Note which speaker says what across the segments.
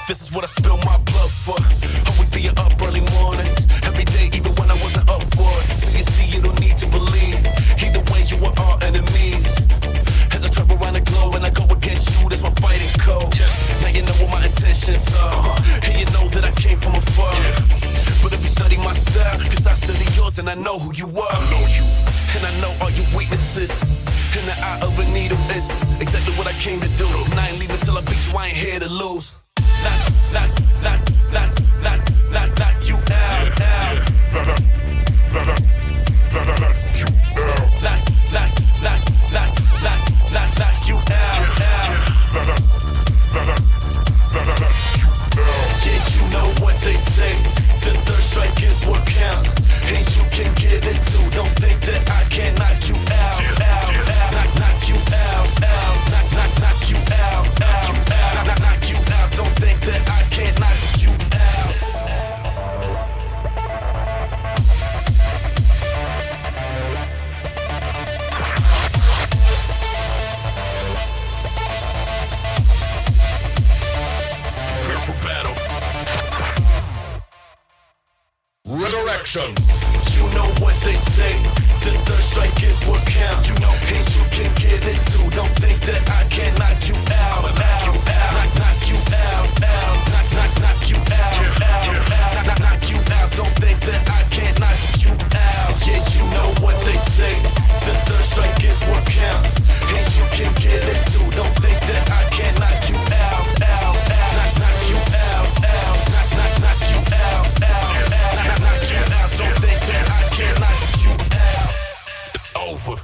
Speaker 1: This is what I spill my blood for. Always being up early mornings, every day, even when I wasn't up for it. So you see, you don't need to believe. Either way, you are our enemies. As I travel around the globe and I go against you, that's my fighting code. Yes. Now you know what my intentions are. And you know that I came from afar. But if you study my style, cause I study yours and I know who you are. I know you. And I know all your weaknesses. In the eye of a needle is exactly what I came to do. And I ain't leaving till I beat you, I ain't here to lose. Knock you out, out. Knock you out, out. Yeah, you know what they say. The third strike is what counts. And you can get it too. Don't think that I can knock you out, out, out. Knock you out, out. Knock you out, out. Knock you out. Don't think that I can't knock you out. Prepare for battle.
Speaker 2: Resurrection.
Speaker 1: You know what they say. The third strike is what counts. You know, and you can get it too. Don't think that I can knock you out, out, out. Knock you out, out. Knock you out, out. Knock you out. Don't think that I can't knock you out. Yeah, you know what they say. The third strike is what counts. And you can get it too. Don't think that I can knock you out, out. Knock you out, out. Knock you out, out. Knock you out. Don't think that I can knock you out. It's over.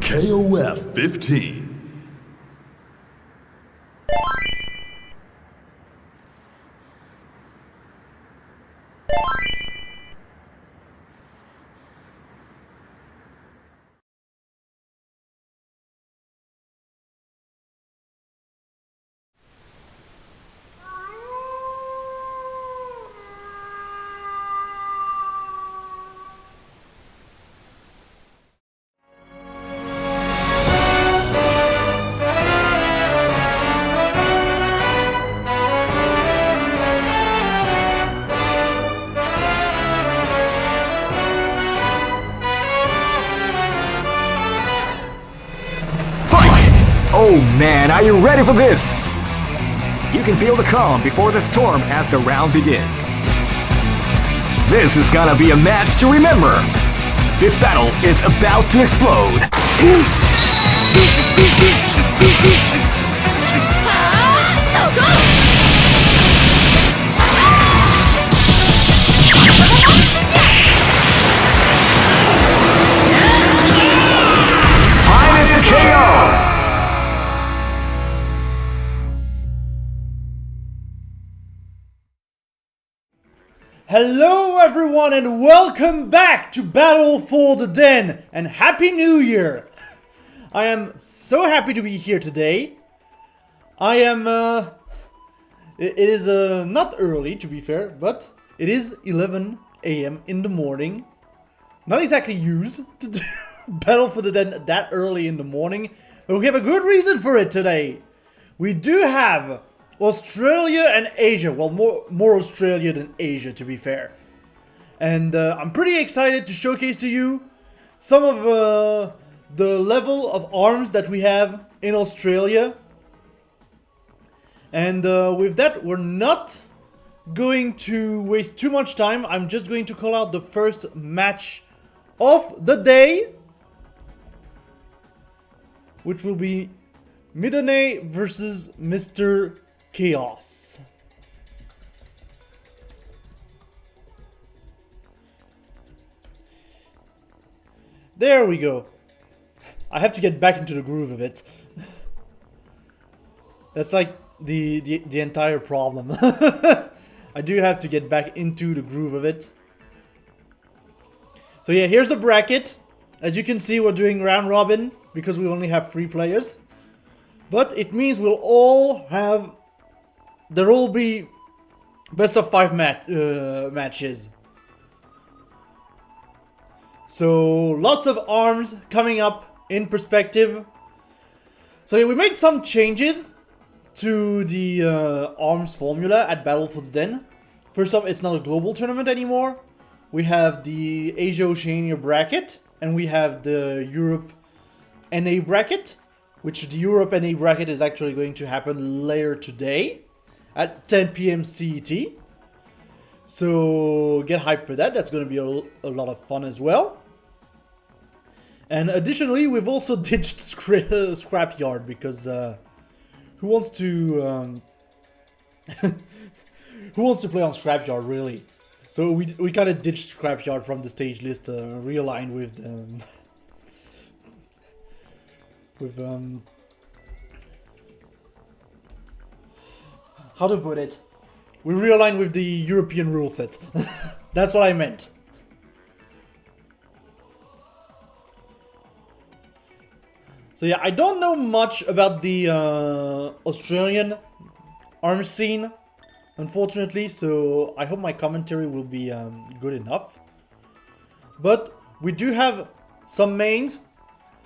Speaker 3: KOF 15.
Speaker 4: Oh man, are you ready for this? You can feel the calm before the storm as the round begins. This is gonna be a match to remember. This battle is about to explode. Finest KO!
Speaker 5: Hello everyone and welcome back to Battle for the Den and Happy New Year! I am so happy to be here today. It is not early to be fair, but it is 11 AM in the morning. Not exactly used to do Battle for the Den that early in the morning, but we have a good reason for it today. We do have Australia and Asia, well more Australia than Asia to be fair. And I'm pretty excited to showcase to you some of the level of arms that we have in Australia. And with that, we're not going to waste too much time. I'm just going to call out the first match of the day, which will be Midonnay versus Mr. Kaos. There we go. I have to get back into the groove of it. That's like the entire problem. I do have to get back into the groove of it. So yeah, here's the bracket. As you can see, we're doing round robin because we only have 3 players. But it means we'll all have... There'll all be best of 5 matches. So lots of arms coming up in perspective. So yeah, we made some changes to the arms formula at Battle for the Den. First off, it's not a global tournament anymore. We have the Asia-Oceania bracket and we have the Europe NA bracket, which the Europe NA bracket is actually going to happen later today at 10 PM CET. So get hyped for that. That's going to be a lot of fun as well. And additionally, we've also ditched Scrapyard because who wants to who wants to play on Scrapyard really? So we kind of ditched Scrapyard from the stage list, realigned with how to put it? We realigned with the European rule set. That's what I meant. So yeah, I don't know much about the Australian arms scene, unfortunately, so I hope my commentary will be good enough. But we do have some mains.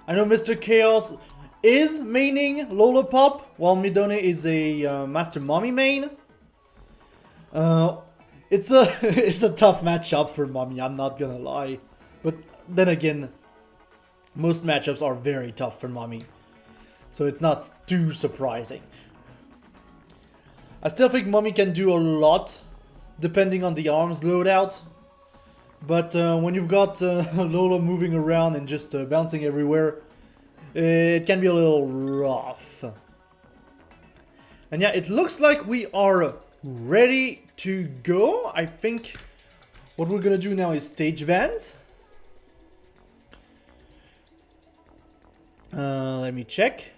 Speaker 5: I know Mr. Kaos is maining Lola Pop, while Midonnay is a Master Mommy main. It's a tough matchup for Mommy, I'm not gonna lie. But then again, most matchups are very tough for Mommy, so it's not too surprising. I still think Mommy can do a lot, depending on the arms loadout. But when you've got Lola moving around and just bouncing everywhere, it can be a little rough. And yeah, it looks like we are ready to go. I think what we're gonna do now is stage bans. Let me check.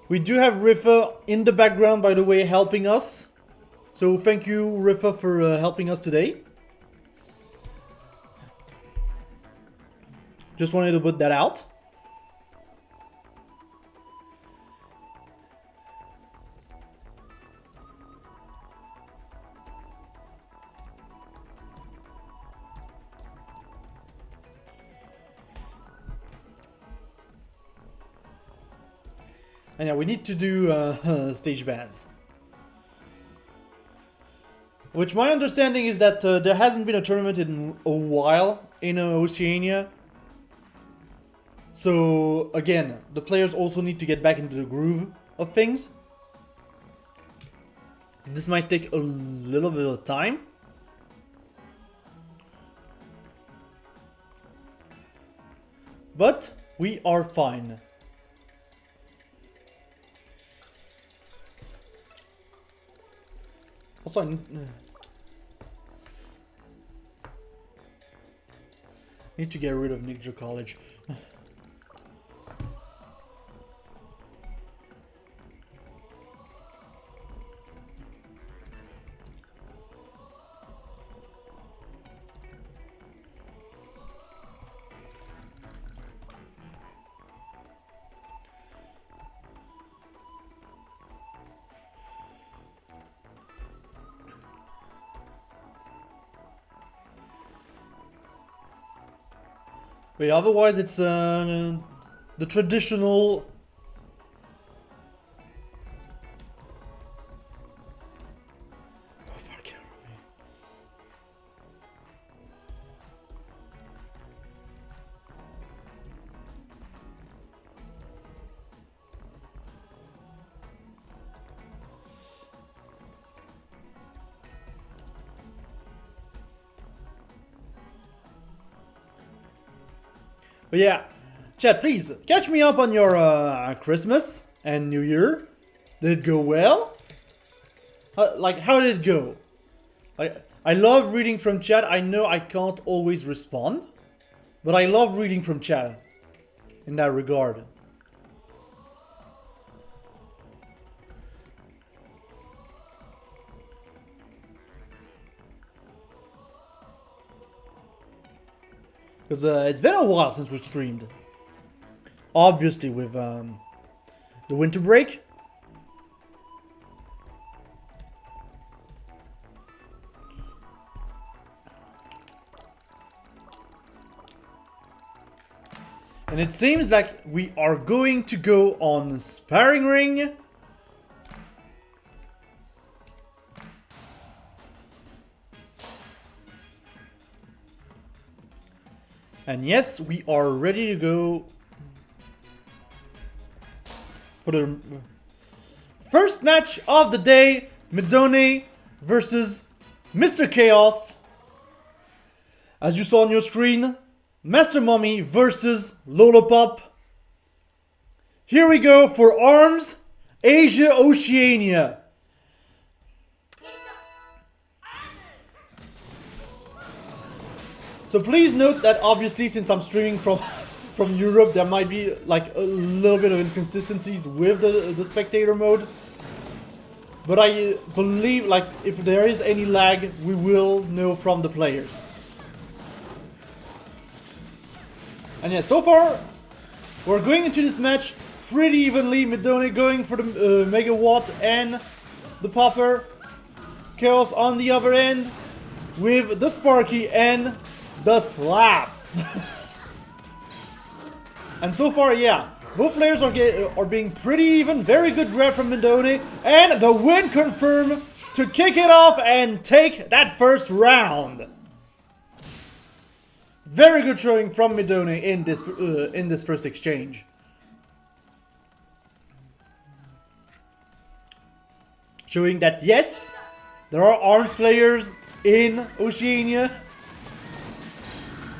Speaker 5: We do have Riffa in the background, by the way, helping us. So thank you, Riffa, for helping us today. Just wanted to put that out. And yeah, we need to do stage bans. Which my understanding is that there hasn't been a tournament in a while in Oceania. So again, the players also need to get back into the groove of things. This might take a little bit of time. But we are fine. Also, I need to get rid of Ninja College. But yeah, otherwise it's the traditional But yeah, chat, please catch me up on your Christmas and New Year. Did it go well? Like, how did it go? I love reading from chat. I know I can't always respond, but I love reading from chat in that regard. Because it's been a while since we streamed. Obviously with the winter break. And it seems like we are going to go on sparring ring. And yes, we are ready to go for the first match of the day. Midonnay versus Mr. Kaos. As you saw on your screen, Master Mommy versus Lola Pop. Here we go for Arms Asia Oceania. So please note that obviously since I'm streaming from Europe, there might be like a little bit of inconsistencies with the spectator mode. But I believe like if there is any lag, we will know from the players. And yeah, so far we're going into this match pretty evenly. Midonnay going for the Megawatt and the Popper. Kaos on the other end with the Sparky and the Slap. And so far, yeah, both players are being pretty even. Very good grab from Midonnay, and the win confirmed to kick it off and take that first round. Very good showing from Midonnay in this first exchange. Showing that yes, there are Arms players in Oceania.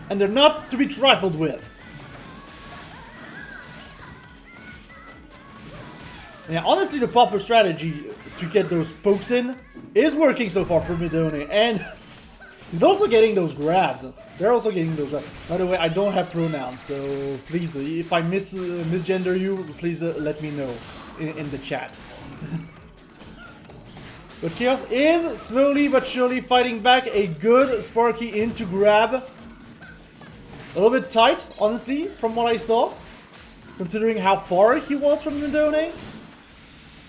Speaker 5: And they're not to be trifled with. Yeah, honestly, the proper strategy to get those pokes in is working so far for Midonnay, and he's also getting those grabs. They're also getting those grabs. By the way, I don't have pronouns, so please, if I misgender you, please let me know in the chat. But Kaos is slowly but surely fighting back. A good Sparky in to grab. A little bit tight, honestly, from what I saw, considering how far he was from Midonnay.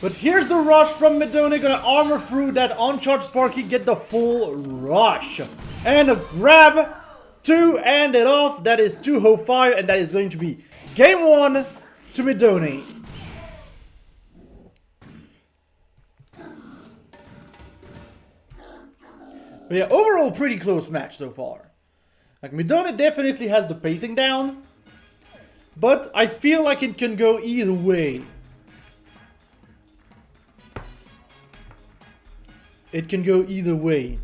Speaker 5: But here's the rush from Midonnay, gonna armor through that on-charge Sparky, get the full rush. And a grab to end it off. That is 205, and that is going to be game 1 to Midonnay. But yeah, overall pretty close match so far. Like, Midonnay definitely has the pacing down, but I feel like it can go either way. It can go either way.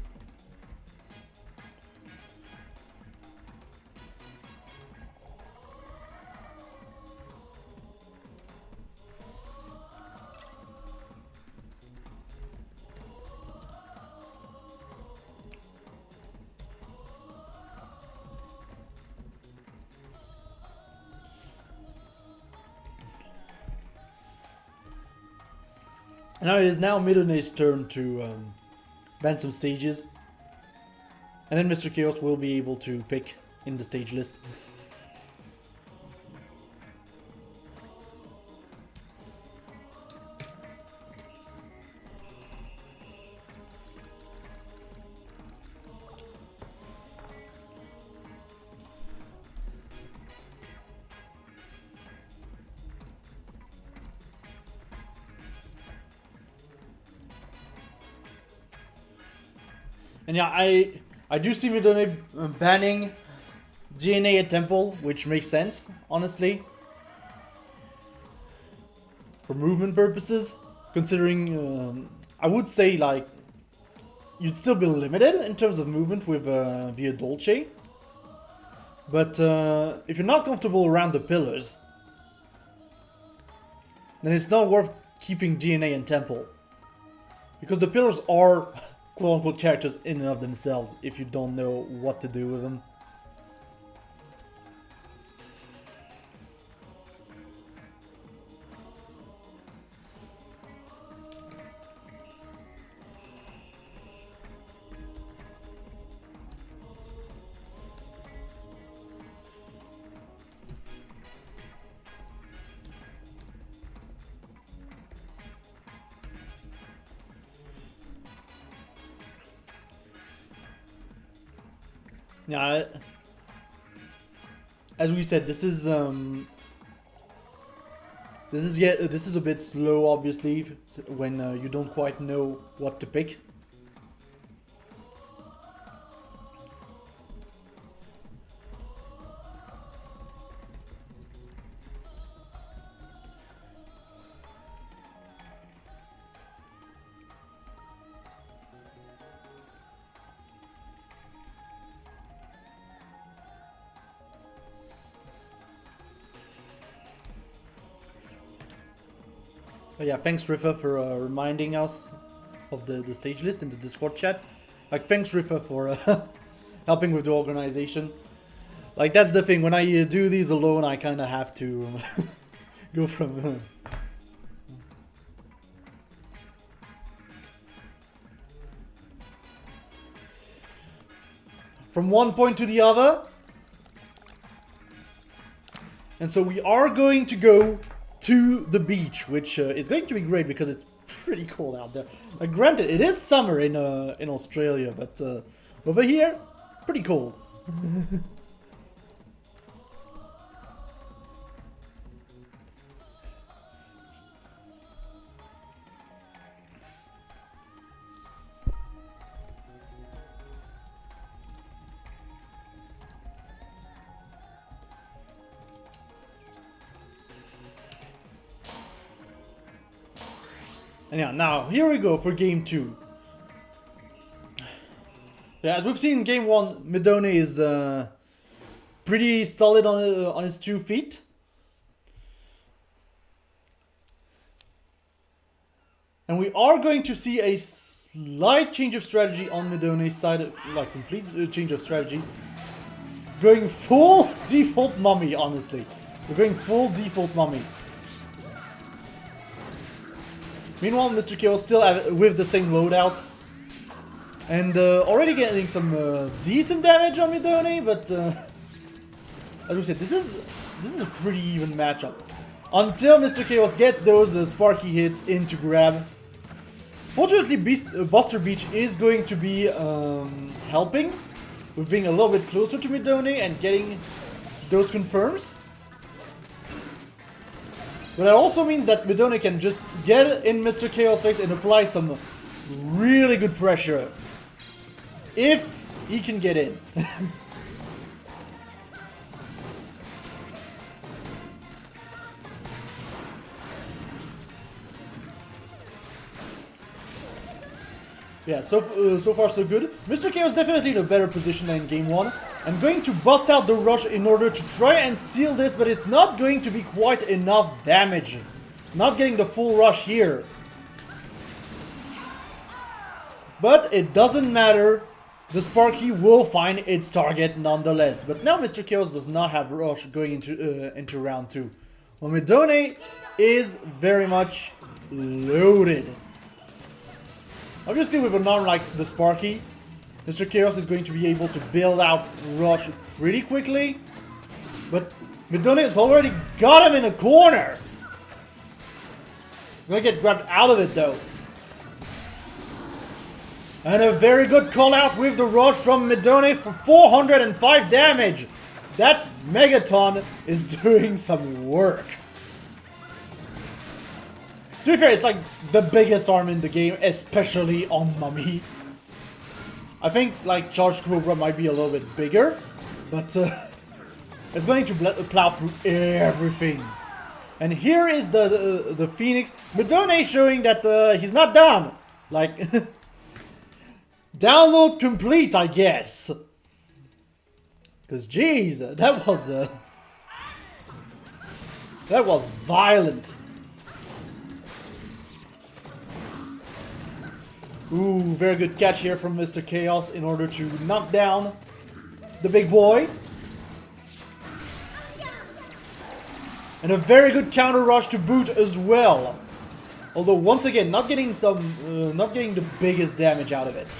Speaker 5: Now it is now Midonnay's turn to ban some stages. And then Mr. Kaos will be able to pick in the stage list. And yeah, I do see Midonnay banning DNA at Temple, which makes sense, honestly. For movement purposes, considering, I would say, like, you'd still be limited in terms of movement with Via Dolce. But if you're not comfortable around the pillars, then it's not worth keeping DNA and Temple. Because the pillars are quote-unquote characters in and of themselves if you don't know what to do with them. Yeah, as we said, this is a bit slow, obviously, when you don't quite know what to pick. But yeah, thanks Riffa for reminding us of the stage list in the Discord chat. Like, thanks Riffa for helping with the organization. Like, that's the thing, when I do these alone, I kind of have to go from... from one point to the other. And so we are going to go to the beach, which is going to be great because it's pretty cold out there. Like, granted, it is summer in Australia, but over here, pretty cold. And yeah, now here we go for game 2. Yeah, as we've seen in game 1, Midonnay is pretty solid on his 2 feet. And we are going to see a slight change of strategy on Midonnay's side, like complete change of strategy. Going full default mummy, honestly. We're going full default mummy. Meanwhile, Mr. Kaos still with the same loadout. And already getting some decent damage on Midonnay, but as we said, this is a pretty even matchup. Until Mr. Kaos gets those sparky hits in to grab. Fortunately, Buster Beach is going to be helping with being a little bit closer to Midonnay and getting those confirms. But that also means that Midonnay can just get in Mr. Kaos' face and apply some really good pressure. If he can get in. Yeah, so far so good. Mr. Kaos definitely in a better position than in game 1. I'm going to bust out the rush in order to try and seal this, but it's not going to be quite enough damage. Not getting the full rush here. But it doesn't matter. The Sparky will find its target nonetheless. But now Mr. Kaos does not have rush going into round 2. Well, Midonnay is very much loaded. Obviously, with an arm like the Sparky, Mr. Kaos is going to be able to build out rush pretty quickly. But Midonnay has already got him in a corner. Gonna get grabbed out of it though. And a very good call out with the rush from Midonnay for 405 damage. That Megaton is doing some work. To be fair, it's like the biggest arm in the game, especially on Mummy. I think like Charged Cobra might be a little bit bigger, but it's going to plow through everything. And here is the Phoenix. Midonnay showing that he's not done. Like, download complete, I guess. Because jeez, that was violent. Ooh, very good catch here from Mr. Kaos in order to knock down the big boy. And a very good counter rush to boot as well. Although once again, not getting the biggest damage out of it.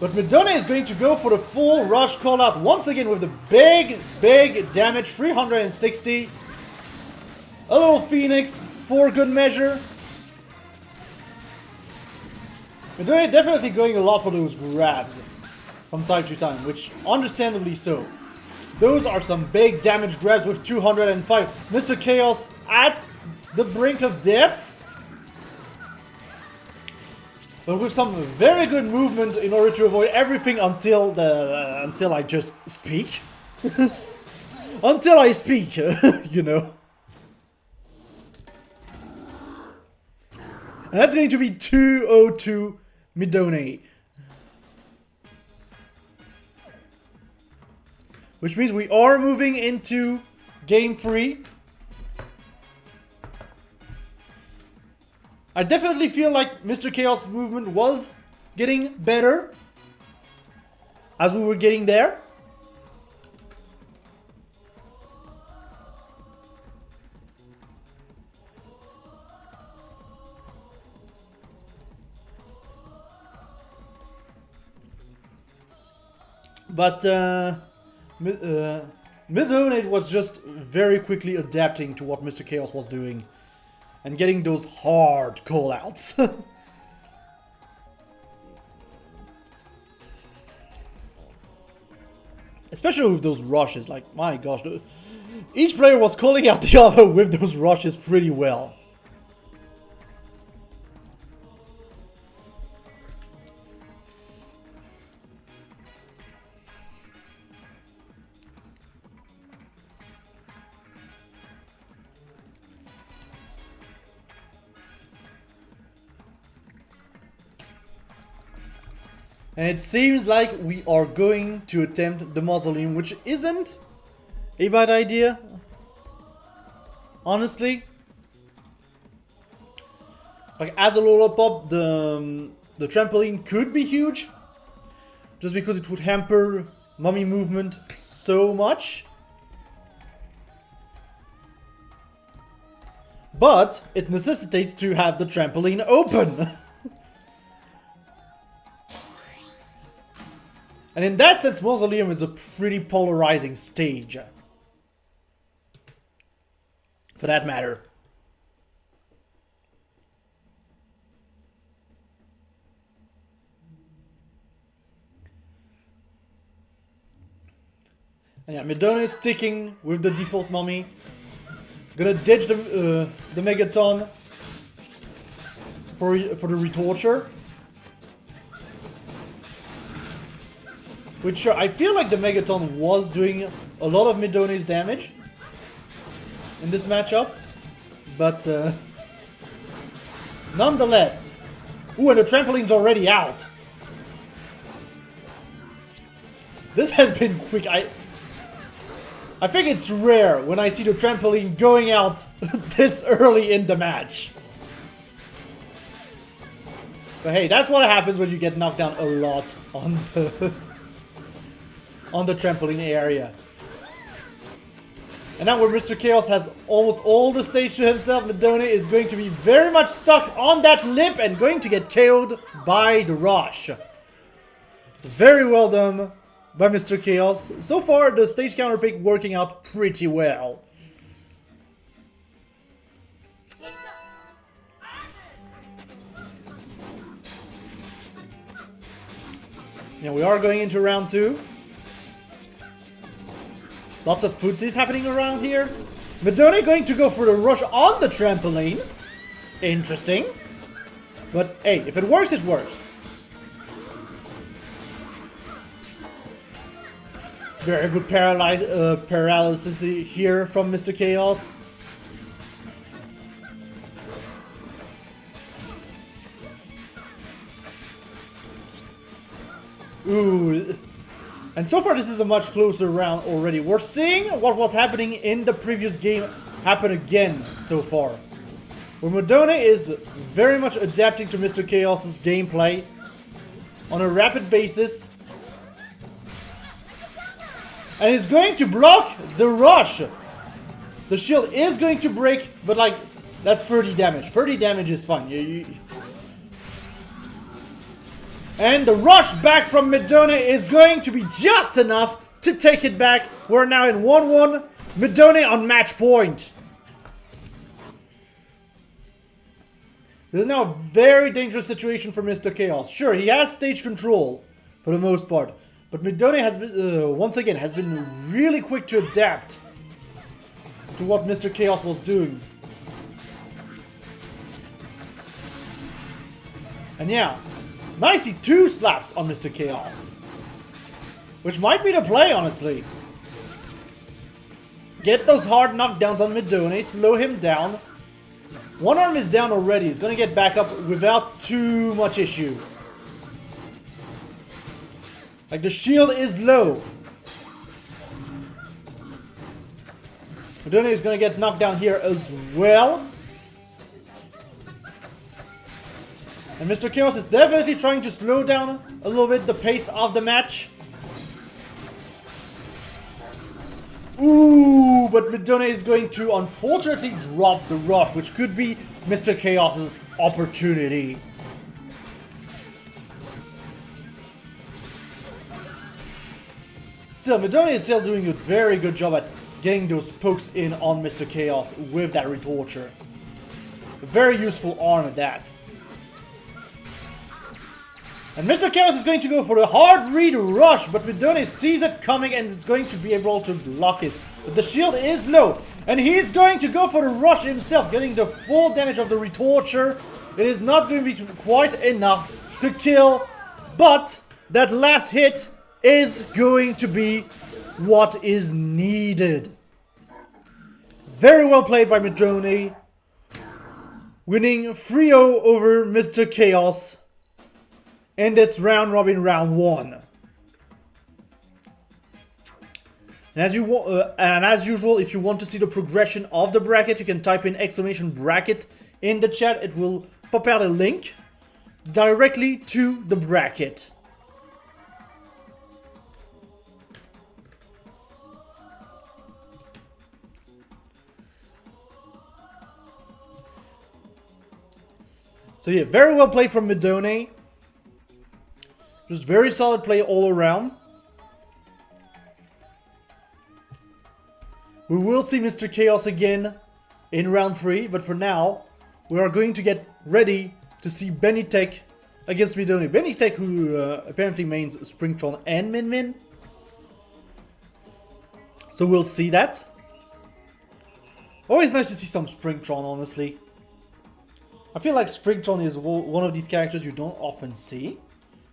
Speaker 5: But Midonnay is going to go for the full rush call out once again with the big damage, 360. A little Phoenix for good measure. Midonnay definitely going a lot for those grabs from time to time, which understandably so. Those are some big damage grabs with 205. Mr. Kaos at the brink of death. But with some very good movement in order to avoid everything until I just speak. Until I speak, you know. And that's going to be 202 Midonnay. Which means we are moving into game 3. I definitely feel like Mr. Kaos' movement was getting better as we were getting there. But Midonnay was just very quickly adapting to what Mr. Kaos was doing and getting those hard call-outs. Especially with those rushes, like, my gosh. Each player was calling out the other with those rushes pretty well. And it seems like we are going to attempt the mausoleum, which isn't a bad idea, honestly. Like, as a Lola pop, the trampoline could be huge. Just because it would hamper mommy movement so much. But it necessitates to have the trampoline open. And in that sense, Mausoleum is a pretty polarizing stage. For that matter. And yeah, Midonnay is sticking with the default mommy. Gonna ditch the Megaton for the retorture. Which I feel like the Megaton was doing a lot of Midonnay's damage in this matchup, but nonetheless. Ooh, and the trampoline's already out. This has been quick. I think it's rare when I see the trampoline going out this early in the match. But hey, that's what happens when you get knocked down a lot on the trampoline area. And now where Mr. Kaos has almost all the stage to himself, Midonnay is going to be very much stuck on that lip and going to get KO'd by the rush. Very well done by Mr. Kaos. So far, the stage counter pick working out pretty well. Now we are going into round 2. Lots of footsies happening around here. Midonnay going to go for the rush on the trampoline. Interesting. But hey, if it works, it works. Very good paralysis here from Mr. Kaos. Ooh. And so far this is a much closer round already. We're seeing what was happening in the previous game happen again so far. Where Midonnay is very much adapting to Mr. Kaos's gameplay on a rapid basis. And he's going to block the rush. The shield is going to break, but like, that's 30 damage. 30 damage is fine. And the rush back from Midonnay is going to be just enough to take it back. We're now in 1-1. Midonnay on match point. This is now a very dangerous situation for Mr. Kaos. Sure, he has stage control for the most part. But Midonnay has been, once again, has been really quick to adapt to what Mr. Kaos was doing. And yeah, nicely 2 slaps on Mr. Kaos. Which might be the play, honestly. Get those hard knockdowns on Midonnay, slow him down. One arm is down already, he's gonna get back up without too much issue. Like, the shield is low. Midonnay is gonna get knocked down here as well. And Mr. Kaos is definitely trying to slow down a little bit the pace of the match. Ooh, but Midonnay is going to unfortunately drop the rush, which could be Mr. Kaos' opportunity. Still, Midonnay is still doing a very good job at getting those pokes in on Mr. Kaos with that retorture. A very useful arm at that. And Mr. Kaos is going to go for the hard read rush, but Midonnay sees it coming and is going to be able to block it. But the shield is low, and he's going to go for the rush himself, getting the full damage of the retorture. It is not going to be quite enough to kill, but that last hit is going to be what is needed. Very well played by Midonnay, winning 3-0 over Mr. Kaos in this round robin round 1. And as usual, if you want to see the progression of the bracket, you can type in exclamation bracket in the chat. It will pop out a link directly to the bracket. So yeah, very well played from Midonnay. Just very solid play all around. We will see Mr. Kaos again in round 3, but for now, we are going to get ready to see Bennytek against Midonnay. Bennytek, who apparently mains Springtron and Min. So we'll see that. Always nice to see some Springtron, honestly. I feel like Springtron is one of these characters you don't often see.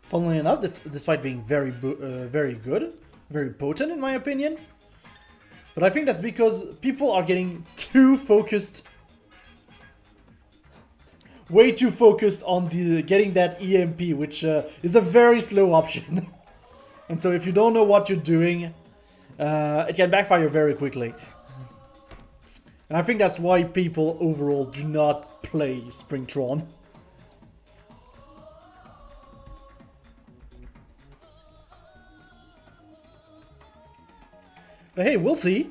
Speaker 5: Funnily enough, despite being very good, very potent in my opinion. But I think that's because people are getting too focused, way too focused on getting that EMP, which is a very slow option. And so if you don't know what you're doing, it can backfire very quickly. And I think that's why people overall do not play Springtron. But hey, we'll see.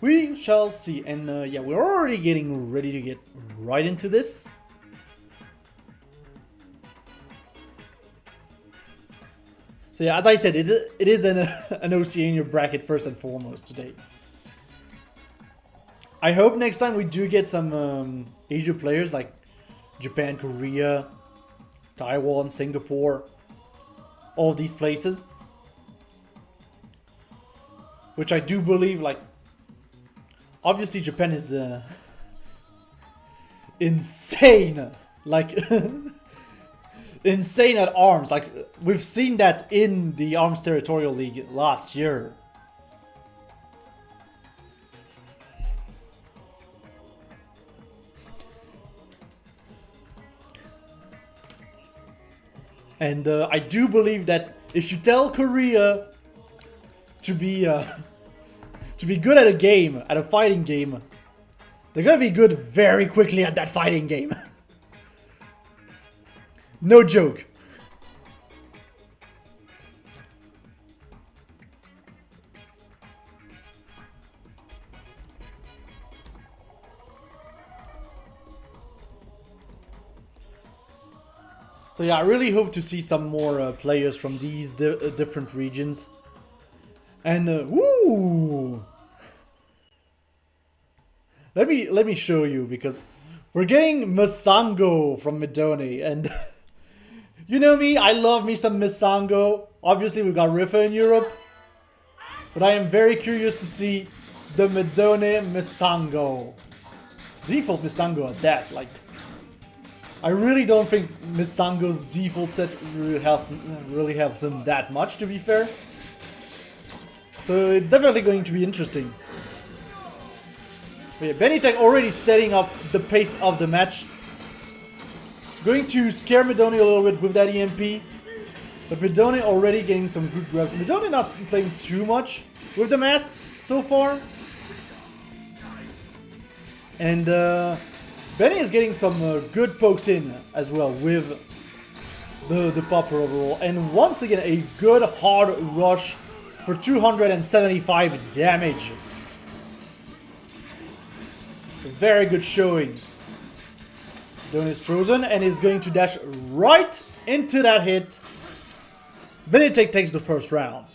Speaker 5: We shall see, and yeah, we're already getting ready to get right into this. So yeah, as I said, it is an Oceania bracket first and foremost today. I hope next time we do get some Asia players like Japan, Korea, Taiwan, Singapore, all of these places. Which I do believe, like, obviously Japan is insane, like insane at arms. Like, we've seen that in the Arms Territorial League last year. And I do believe that if you tell Korea to be good at a game, at a fighting game, they're gonna be good very quickly at that fighting game. No joke. So yeah, I really hope to see some more players from these different regions. And woo! Let me show you, because we're getting Misango from Midonnay, and you know me, I love me some Misango. Obviously, we've got Rifa in Europe, but I am very curious to see the Midonnay Misango. Default Misango at that. Like, I really don't think Misango's default set really helps him that much, to be fair. So it's definitely going to be interesting. But yeah, Bennytek already setting up the pace of the match. Going to scare Midonnay a little bit with that EMP. But Midonnay already getting some good grabs. Midonnay not playing too much with the masks so far. And Benny is getting some good pokes in as well with the popper overall. And once again, a good hard rush for 275 damage. A very good showing. Don is frozen and is going to dash right into that hit. Bennytek takes the first round.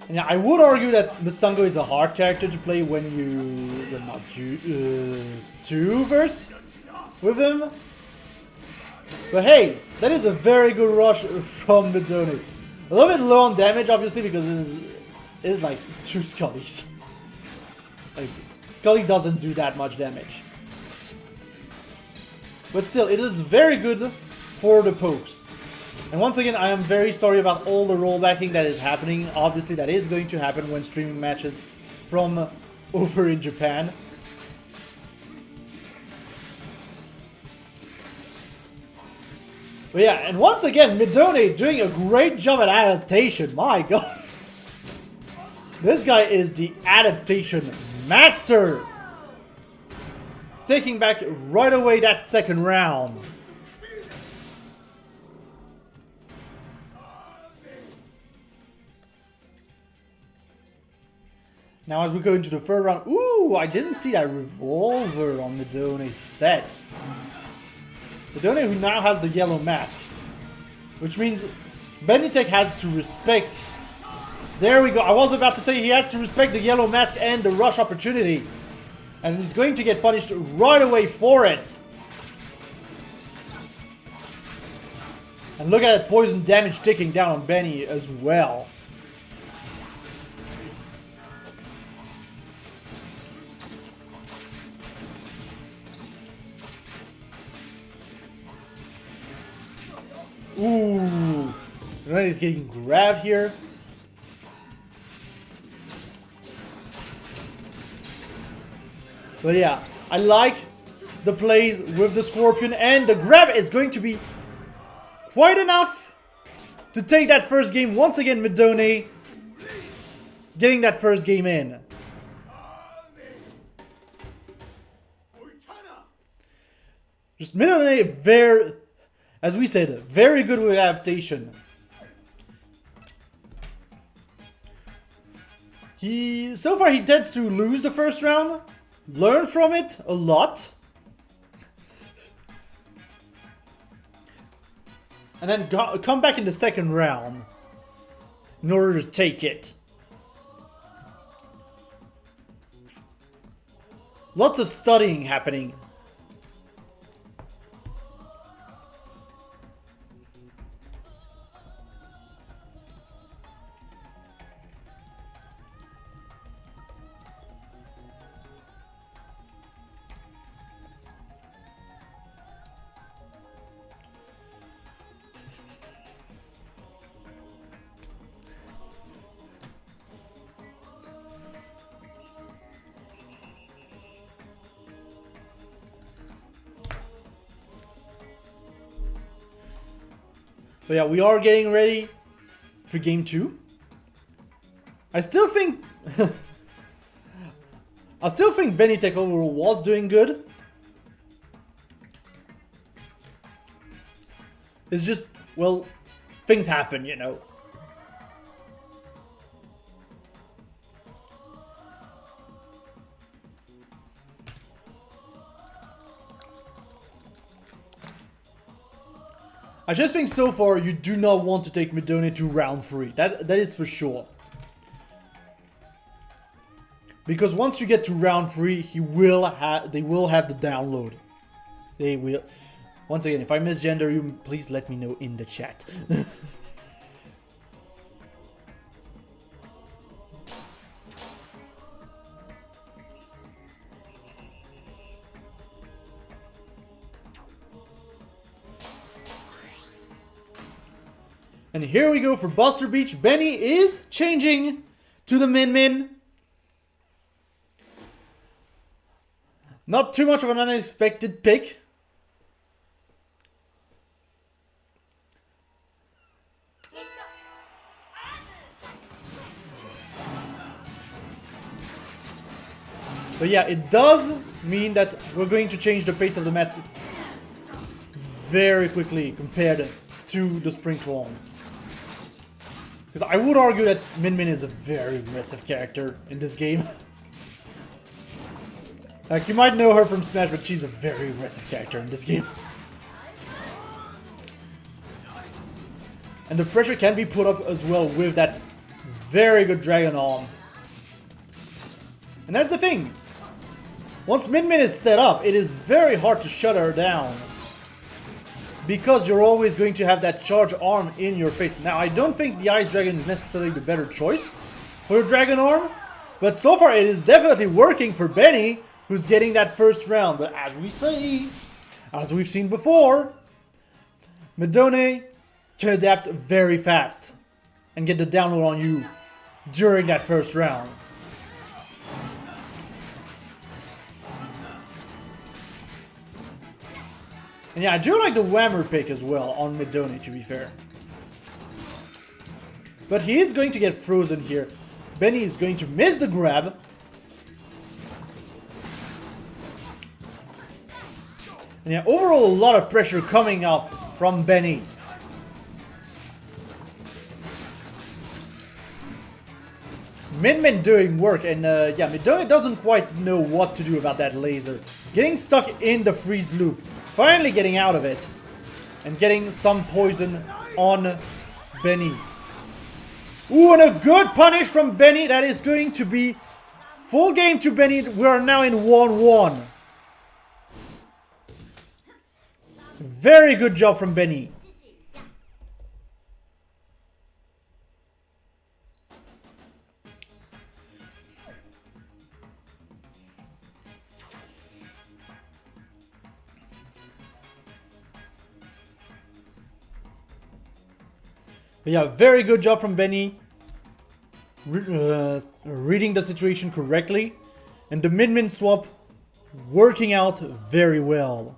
Speaker 5: And yeah, I would argue that Misango is a hard character to play when you're not too versed with him. But hey, that is a very good rush from Midonnay. A little bit low on damage, obviously, because is like 2 Scullys. Like, Scully doesn't do that much damage. But still, it is very good for the pokes. And once again, I am very sorry about all the rollbacking that is happening. Obviously, that is going to happen when streaming matches from over in Japan. But yeah, and once again, Midonnay doing a great job at adaptation. My god. This guy is the adaptation master. Taking back right away that second round. Now as we go into the third round, ooh, I didn't see that revolver on Midonnay's set. Midonnay, who now has the yellow mask, which means Bennytek has to respect. There we go. I was about to say he has to respect the yellow mask and the rush opportunity, and he's going to get punished right away for it. And look at that poison damage ticking down on Benny as well. Ooh, he's getting grabbed here. But yeah, I like the plays with the Scorpion, and the grab is going to be quite enough to take that first game. Once again, Midonnay getting that first game in. Just Midonnay very, as we said, very good with adaptation. So far he tends to lose the first round, learn from it a lot, and then come back in the second round in order to take it. Lots of studying happening. But yeah, we are getting ready for game 2. I still think Bennytek overall was doing good. It's just, well, things happen, you know. I just think so far you do not want to take Midonnay to round 3. That is for sure. Because once you get to round 3, they will have the download. They will. Once again, if I misgender you, please let me know in the chat. And here we go for Buster Beach. Benny is changing to the Min Min. Not too much of an unexpected pick. But yeah, it does mean that we're going to change the pace of the mask very quickly compared to the Springtron. Because I would argue that Min Min is a very aggressive character in this game. Like, you might know her from Smash, but she's a very aggressive character in this game. And the pressure can be put up as well with that very good Dragon Arm. And that's the thing. Once Min Min is set up, it is very hard to shut her down. Because you're always going to have that charge arm in your face. Now, I don't think the Ice Dragon is necessarily the better choice. for the Dragon Arm. But so far it is definitely working for Benny, who's getting that first round. But as we see, as we've seen before, Midonnay can adapt very fast and get the download on you during that first round. And yeah, I do like the whammer pick as well on Midonnay, to be fair. But he is going to get frozen here. Benny is going to miss the grab. And yeah, overall a lot of pressure coming up from Benny. Min doing work, and yeah, Midonnay doesn't quite know what to do about that laser. Getting stuck in the freeze loop. Finally getting out of it. And getting some poison on Benny. Ooh, and a good punish from Benny. That is going to be full game to Benny. We are now in 1-1. Very good job from Benny. But yeah, very good job from Benny. Reading the situation correctly. And the min-min swap working out very well.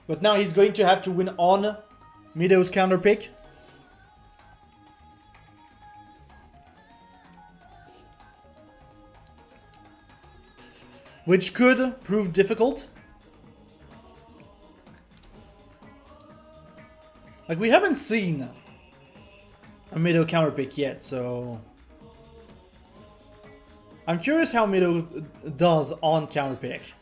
Speaker 5: But now he's going to have to win on Mido's counter pick. Which could prove difficult. Like, we haven't seen a Mido counter pick yet, so I'm curious how Mido does on counter pick.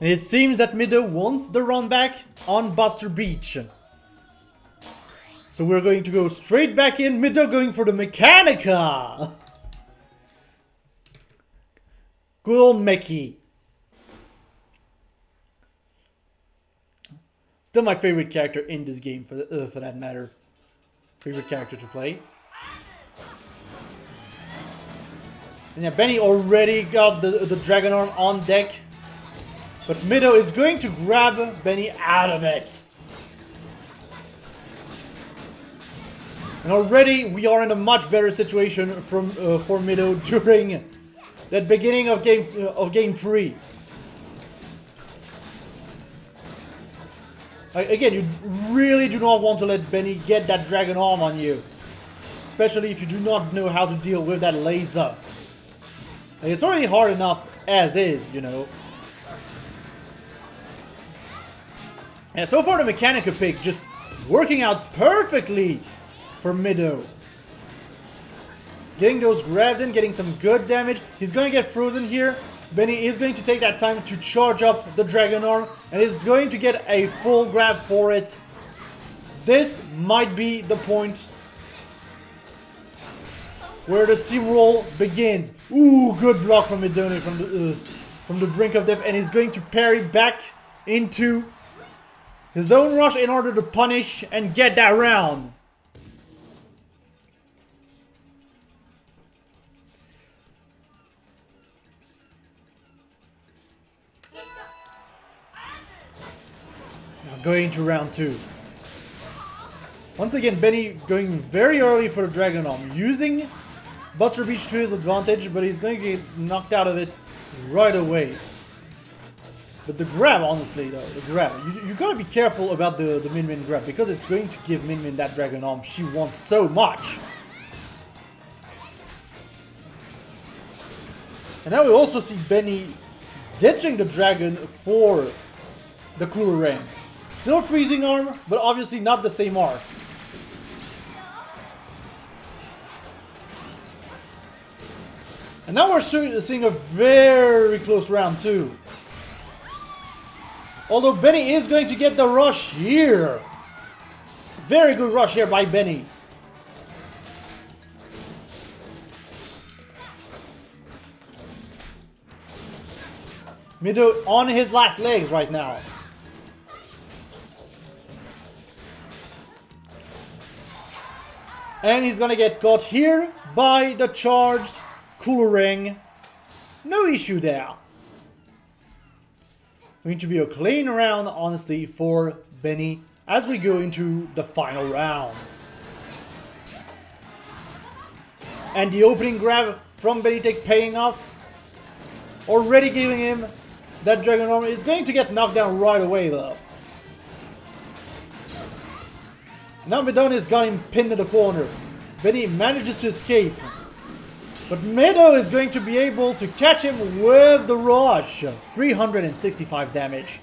Speaker 5: And it seems that Mido wants the run back on Buster Beach. So we're going to go straight back in. Mido going for the Mechanica. Good old Mechie. Still my favorite character in this game, for that matter. Favorite character to play. And yeah, Benny already got the Dragon Arm on deck. But Mido is going to grab Benny out of it. And already we are in a much better situation for Mido during that beginning of game 3. Again, you really do not want to let Benny get that Dragon Arm on you. Especially if you do not know how to deal with that laser. Like, it's already hard enough as is, you know. And so far the Mechanica pick just working out perfectly for Mido. Getting those grabs in, getting some good damage. He's going to get frozen here. Benny is going to take that time to charge up the Dragon Arm. And is going to get a full grab for it. This might be the point where the steamroll begins. Ooh, good block from Midonnay from the brink of death. And he's going to parry back into his own rush in order to punish and get that round. Now going to round 2. Once again, Benny going very early for the Dragon Arm, using Buster Beach to his advantage, but he's going to get knocked out of it right away. But the grab, honestly, though, the grab, you gotta be careful about the Min grab, because it's going to give Min that Dragon Arm she wants so much. And now we also see Benny ditching the dragon for the cooler ring. Still freezing arm, but obviously not the same arc. And now we're seeing a very close round 2. Although Benny is going to get the rush here. Very good rush here by Benny. Mido on his last legs right now. And he's gonna get caught here by the charged cooler ring. No issue there. Going to be a clean round, honestly, for Benny as we go into the final round. And the opening grab from Bennytek paying off. Already giving him that Dragon Armor. Is going to get knocked down right away though. Now Midonnay's got him pinned in the corner. Benny manages to escape. But Mido is going to be able to catch him with the rush. 365 damage.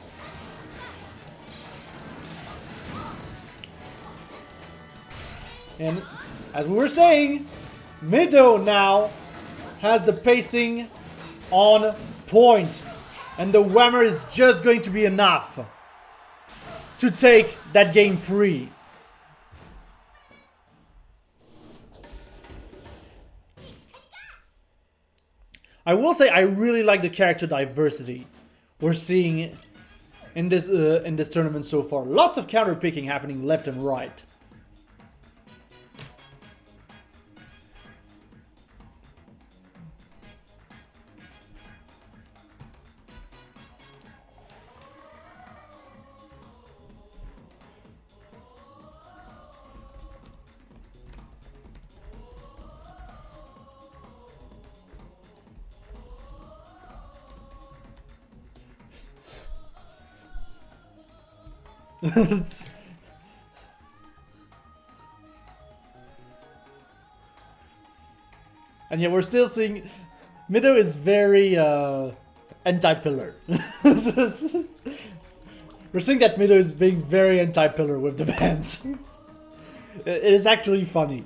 Speaker 5: And as we were saying, Mido now has the pacing on point. And the whammer is just going to be enough to take that game free. I will say I really like the character diversity we're seeing in this tournament so far. Lots of counter picking happening left and right. And yeah, we're still seeing Mido is very anti-pillar. We're seeing that Mido is being very anti-pillar with the bands. It is actually funny.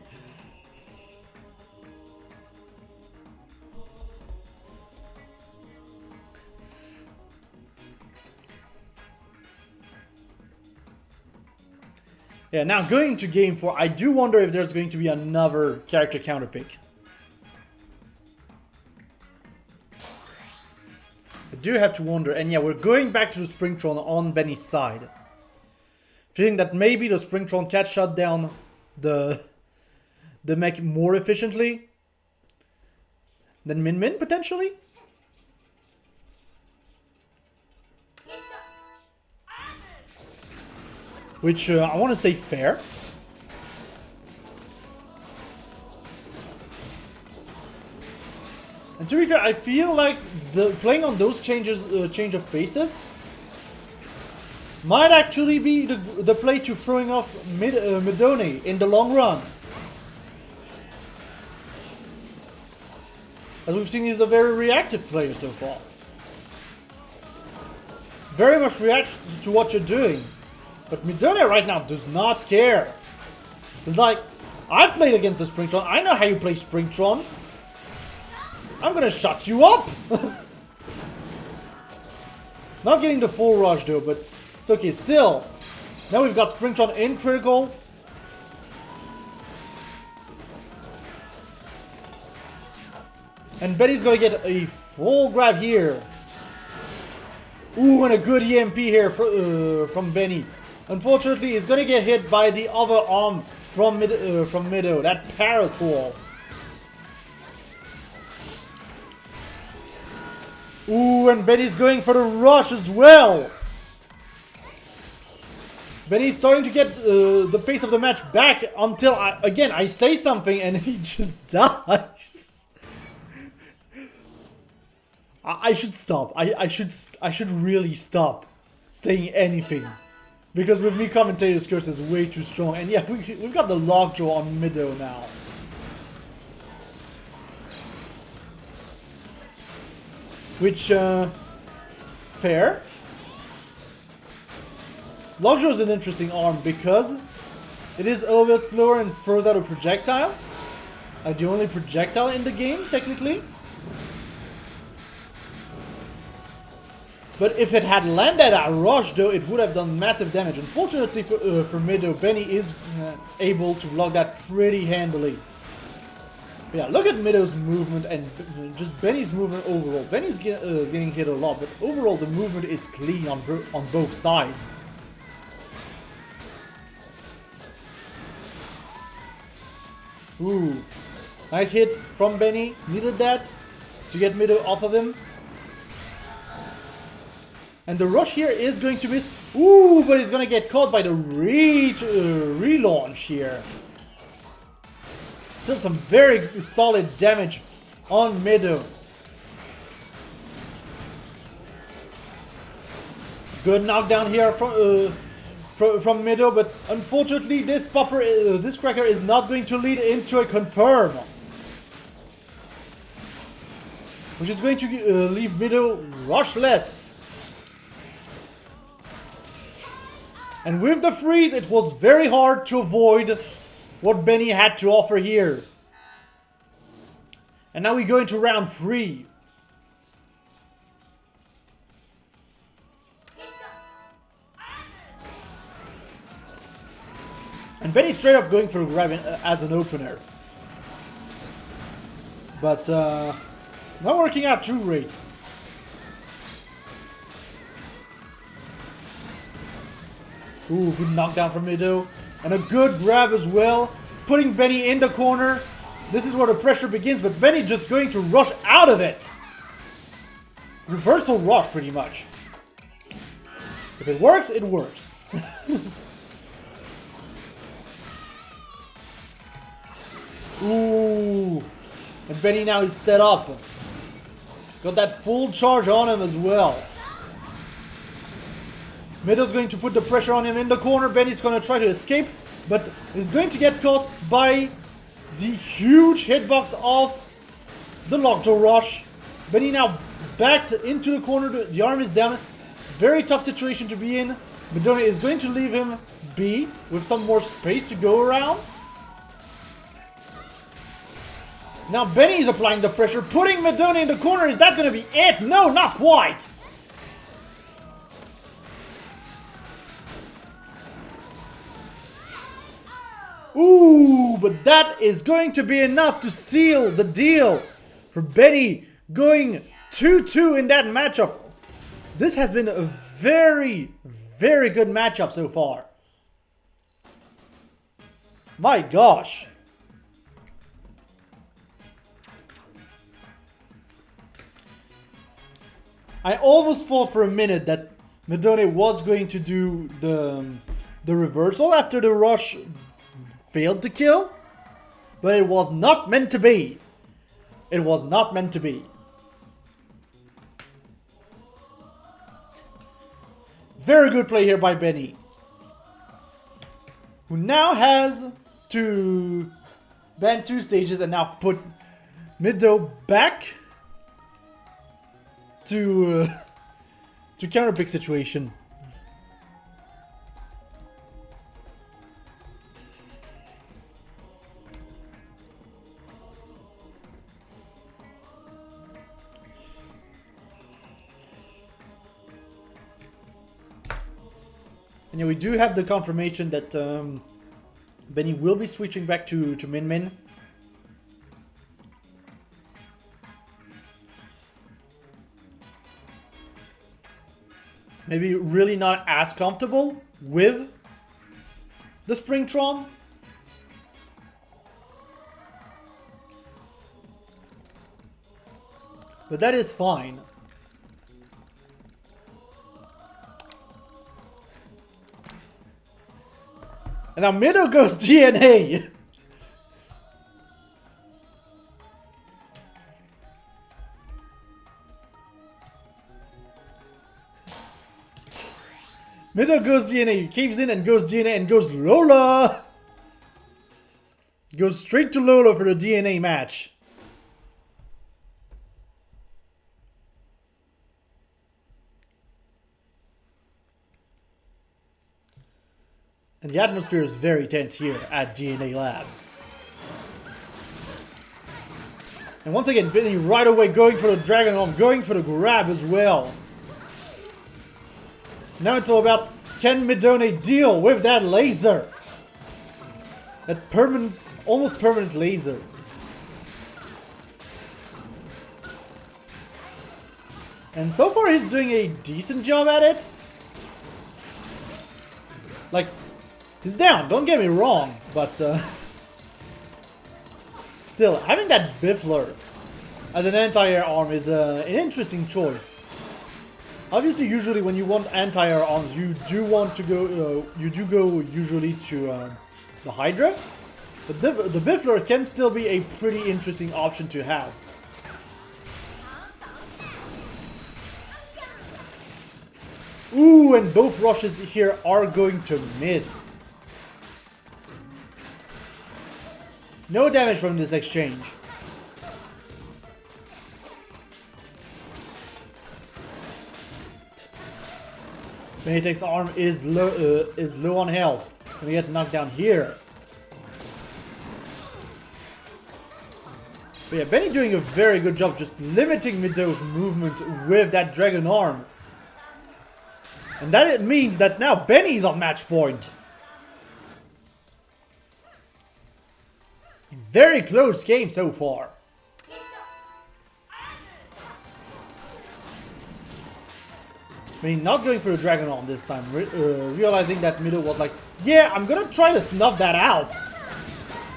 Speaker 5: Yeah, now going to game 4, I do wonder if there's going to be another character counter pick. I do have to wonder, and yeah, we're going back to the Springtron on Benny's side. Feeling that maybe the Springtron can shut down the mech more efficiently than Min Min, potentially? Which I want to say fair. And to be fair, I feel like playing on those change of faces might actually be the play to throwing off Midonnay in the long run. As we've seen, he's a very reactive player so far. Very much reacts to what you're doing. But Midonnay right now does not care. It's like, I've played against the Springtron. I know how you play Springtron. I'm gonna shut you up. Not getting the full rush though, but it's okay. Still, now we've got Springtron in critical. And Betty's gonna get a full grab here. Ooh, and a good EMP here from Benny. Unfortunately, he's gonna get hit by the other arm from Mido, that parasol. Ooh, and Benny's going for the rush as well. Benny's starting to get the pace of the match back until I say something and he just dies. I should stop. I should really stop saying anything. Because with me, commentator's curse is way too strong. And yeah, we've got the lockjaw on Mido now. Which, fair. Lockjaw is an interesting arm because it is a little bit slower and throws out a projectile. The only projectile in the game, technically. But if it had landed at Rush, though, it would have done massive damage. Unfortunately for Middo, Benny is able to block that pretty handily. But yeah, look at Middo's movement and just Benny's movement overall. Benny's getting hit a lot, but overall the movement is clean on both sides. Ooh, nice hit from Benny. Needed that to get Middo off of him. And the rush here is going to miss. Ooh, but he's going to get caught by the relaunch here. Still some very solid damage on Middo. Good knockdown here from Middo, but unfortunately this popper, this cracker is not going to lead into a confirm. Which is going to leave Middo rushless. And with the freeze, it was very hard to avoid what Benny had to offer here. And now we go into round 3. And Benny straight up going for a grab as an opener. But not working out too great. Ooh, good knockdown from Middo. And a good grab as well. Putting Benny in the corner. This is where the pressure begins, but Benny just going to rush out of it. Reversal rush, pretty much. If it works, it works. Ooh. And Benny now is set up. Got that full charge on him as well. Middo's going to put the pressure on him in the corner. Benny's going to try to escape, but is going to get caught by the huge hitbox of the Lockjaw Rush. Benny now backed into the corner. The arm is down. Very tough situation to be in. Midonnay is going to leave him be with some more space to go around. Now Benny is applying the pressure, putting Midonnay in the corner. Is that going to be it? No, not quite. Ooh, but that is going to be enough to seal the deal for Benny going 2-2 in that matchup. This has been a very, very good matchup so far. My gosh. I almost thought for a minute that Midonnay was going to do the reversal after the rush failed to kill, but it was not meant to be. It was not meant to be. Very good play here by Benny, who now has to ban 2 stages and now put Middo back to counterpick situation. And yeah, we do have the confirmation that Benny will be switching back to Min Min. Maybe really not as comfortable with the Springtron. But that is fine. And now Middo goes DNA. Middo goes DNA, caves in and goes DNA and goes Lola. Goes straight to Lola for the DNA match. And the atmosphere is very tense here at DNA Lab. And once again, Benny right away going for the Dragon Arm, going for the grab as well. Now it's all about, can Midonnay deal with that laser? That permanent, almost permanent laser. And so far he's doing a decent job at it. Like, he's down, don't get me wrong, but still, having that Biffler as an anti-air arm is an interesting choice. Obviously, usually when you want anti-air arms, you do want to go, usually to the Hydra. But the Biffler can still be a pretty interesting option to have. Ooh, and both rushes here are going to miss. No damage from this exchange. Bennytek's arm is low on health. Gonna get knocked down here. But yeah, Benny doing a very good job just limiting Midonnay's movement with that Dragon Arm. And that it means that now Benny's on match point. Very close game so far. I mean, not going for the Dragon Arm this time, realizing that Midonnay was like, yeah, I'm gonna try to snuff that out.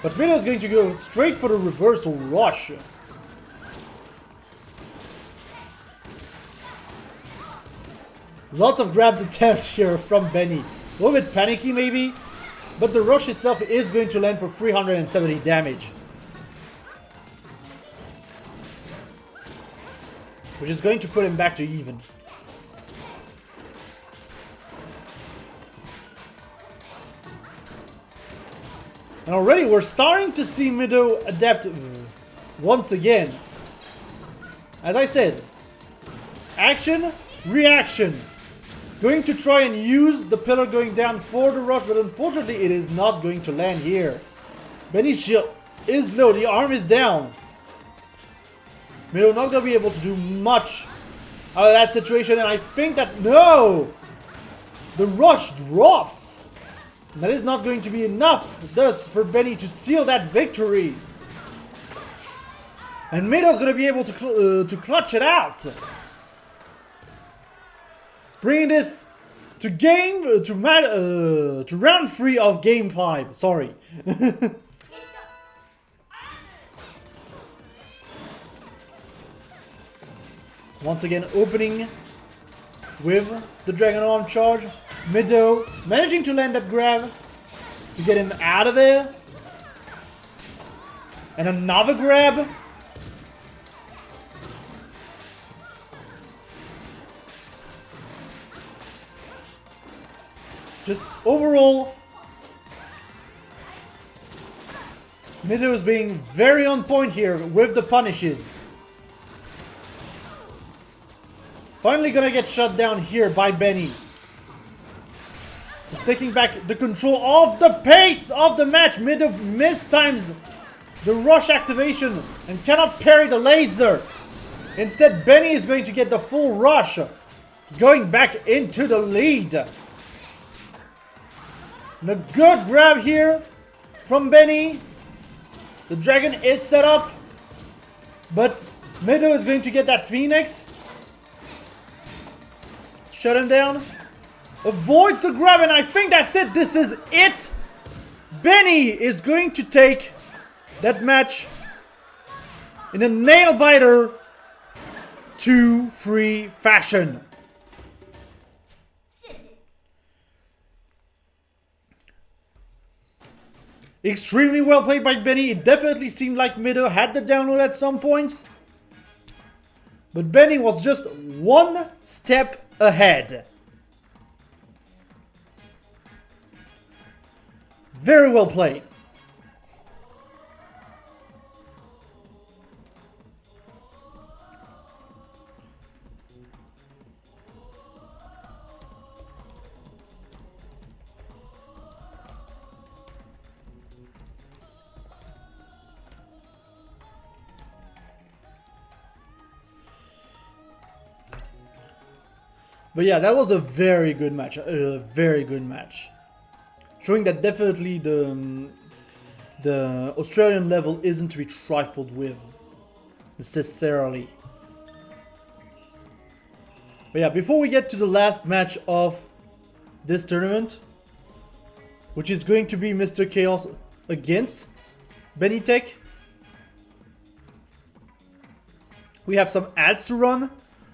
Speaker 5: But Midonnay's going to go straight for the reversal rush. Lots of grabs attempt here from Benny. A little bit panicky maybe, but the rush itself is going to land for 370 damage. Which is going to put him back to even. And already we're starting to see Midonnay adapt once again. As I said, action, reaction. Going to try and use the pillar going down for the rush, but unfortunately it is not going to land here. Benny's shield is low, the arm is down. Midonnay not going to be able to do much out of that situation, and I think that, no! The rush drops. And that is not going to be enough, thus, for Benny to seal that victory. And Midonnay's going to be able to clutch it out. Bringing this to round 3 of game 5. Sorry. Once again, opening with the Dragon Arm charge. Midonnay managing to land that grab to get him out of there. And another grab. Just overall, Midonnay is being very on point here with the punishes. Finally gonna get shut down here by Benny. He's taking back the control of the pace of the match. Midonnay mistimes the rush activation and cannot parry the laser. Instead, Benny is going to get the full rush, going back into the lead. And a good grab here from Benny. The dragon is set up, but Midonnay is going to get that Phoenix. Shut him down. Avoids the grab, and I think that's it. This is it. Benny is going to take that match in a nail-biter 2-3 fashion. Extremely well played by Benny. It definitely seemed like Midonnay had the download at some points. But Benny was just one step ahead. Very well played. But yeah, that was a very good match. A very good match. Showing that definitely the Australian level isn't to be trifled with. Necessarily. But yeah, before we get to the last match of this tournament, which is going to be Mr. Kaos against Bennytek, we have some ads to run.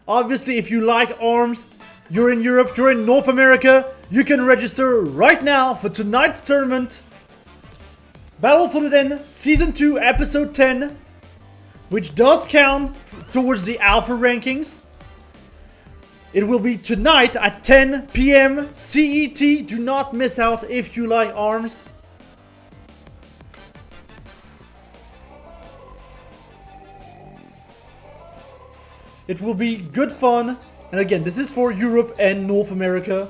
Speaker 5: Obviously, if you like ARMS, you're in Europe, you're in North America, you can register right now for tonight's tournament. Battle for the Den Season 2 Episode 10, which does count towards the Alpha Rankings. It will be tonight at 10 PM CET. Do not miss out if you like ARMS. It will be good fun. And again, this is for Europe and North America.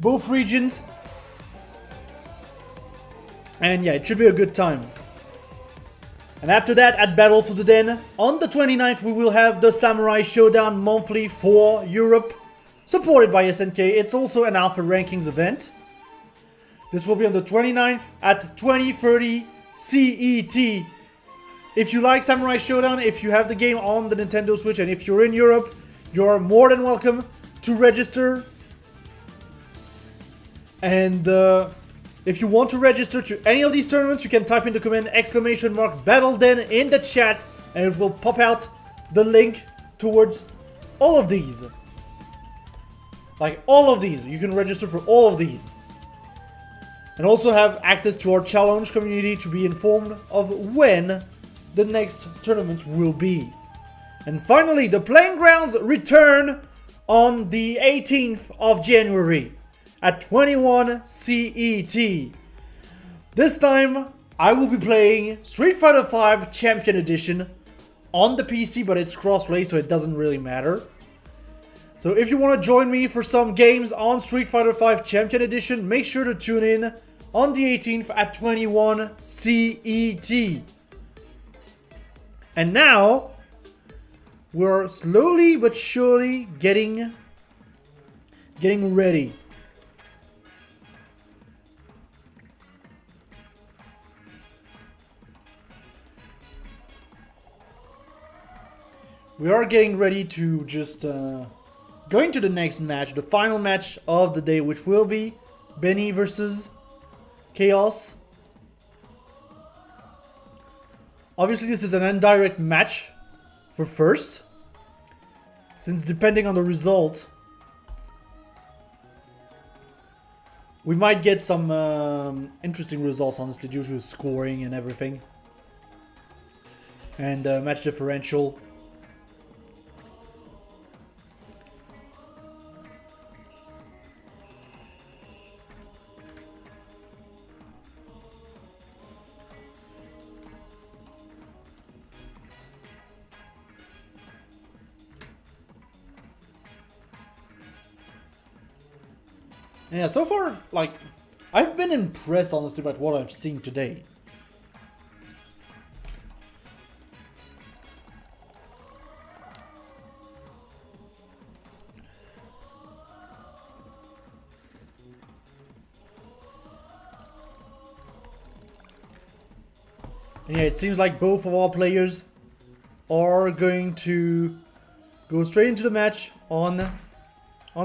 Speaker 5: Both regions. And yeah, it should be a good time. And after that, at Battle for the Den, on the 29th, we will have the Samurai Showdown monthly for Europe, supported by SNK. It's also an Alpha Rankings event. This will be on the 29th at 20:30 CET. If you like Samurai Showdown, if you have the game on the Nintendo Switch, and if you're in Europe, you're more than welcome to register. And if you want to register to any of these tournaments, you can type in the command !BattleDen in the chat, and it will pop out the link towards all of these. Like all of these. You can register for all of these. And also have access to our challenge community to be informed of when the next tournament will be. And finally, the Playing Grounds return on the 18th of January. At 21 CET. This time, I will be playing Street Fighter V Champion Edition on the PC, but it's crossplay, so it doesn't really matter. So if you want to join me for some games on Street Fighter V Champion Edition, make sure to tune in on the 18th at 21 CET. And now, we're slowly but surely getting ready. We are getting ready to just go into the next match, the final match of the day, which will be Benny versus Kaos. Obviously, this is an indirect match for first, since depending on the result, we might get some interesting results, honestly, due to scoring and everything, and match differential. Yeah, so far, like, I've been impressed, honestly, by what I've seen today. And yeah, it seems like both of our players are going to go straight into the match on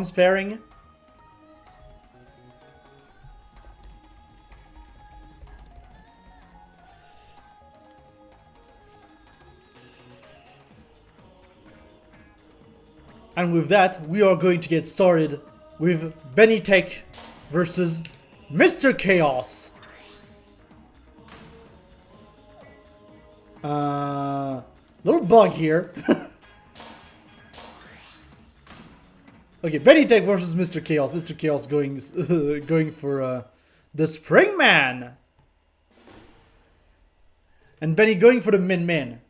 Speaker 5: sparring. And with that, we are going to get started with Bennytek versus Mr. Kaos. Little bug here. Okay, Bennytek versus Mr. Kaos. Mr. Kaos going for the Springman. And Benny going for the Min-Min.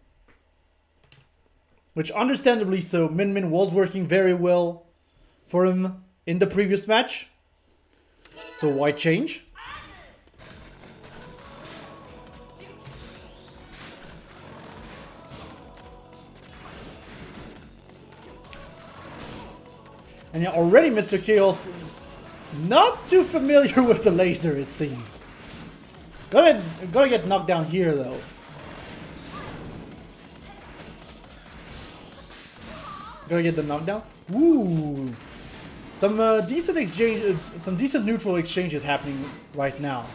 Speaker 5: Which, understandably so, Min-Min was working very well for him in the previous match. So why change? And yeah, already Mr. Kaos not too familiar with the laser, it seems. Gonna get knocked down here though. Gonna get the knockdown. Ooh, some decent exchange, some decent neutral exchanges happening right now.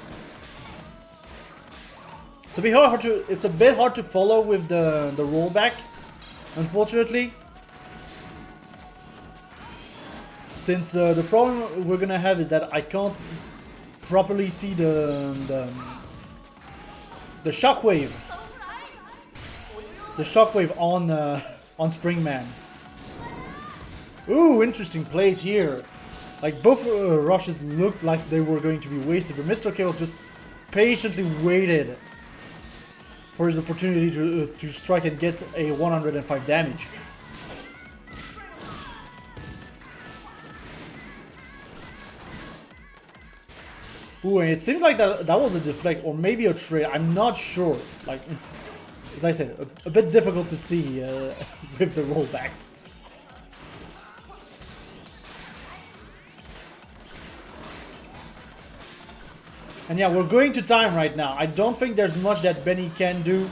Speaker 5: It's a bit hard to follow with the rollback, unfortunately. Since the problem we're gonna have is that I can't properly see the shockwave. The shockwave on Springman. Ooh, interesting plays here. Like both rushes looked like they were going to be wasted, but Mr. Kaos just patiently waited for his opportunity to strike and get a 105 damage. Ooh, and it seems like that was a deflect or maybe a trade. I'm not sure. Like, as I said, a bit difficult to see with the rollbacks. And yeah, we're going to time right now. I don't think there's much that Benny can do.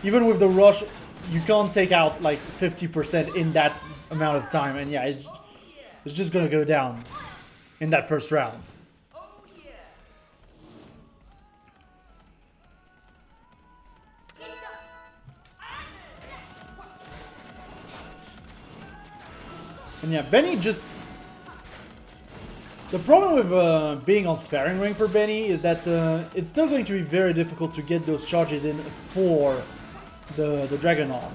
Speaker 5: Even with the rush, you can't take out like 50% in that amount of time. And yeah, it's just gonna go down in that first round. And yeah, Benny just... The problem with being on sparring ring for Benny is that it's still going to be very difficult to get those charges in for the Dragon Arm.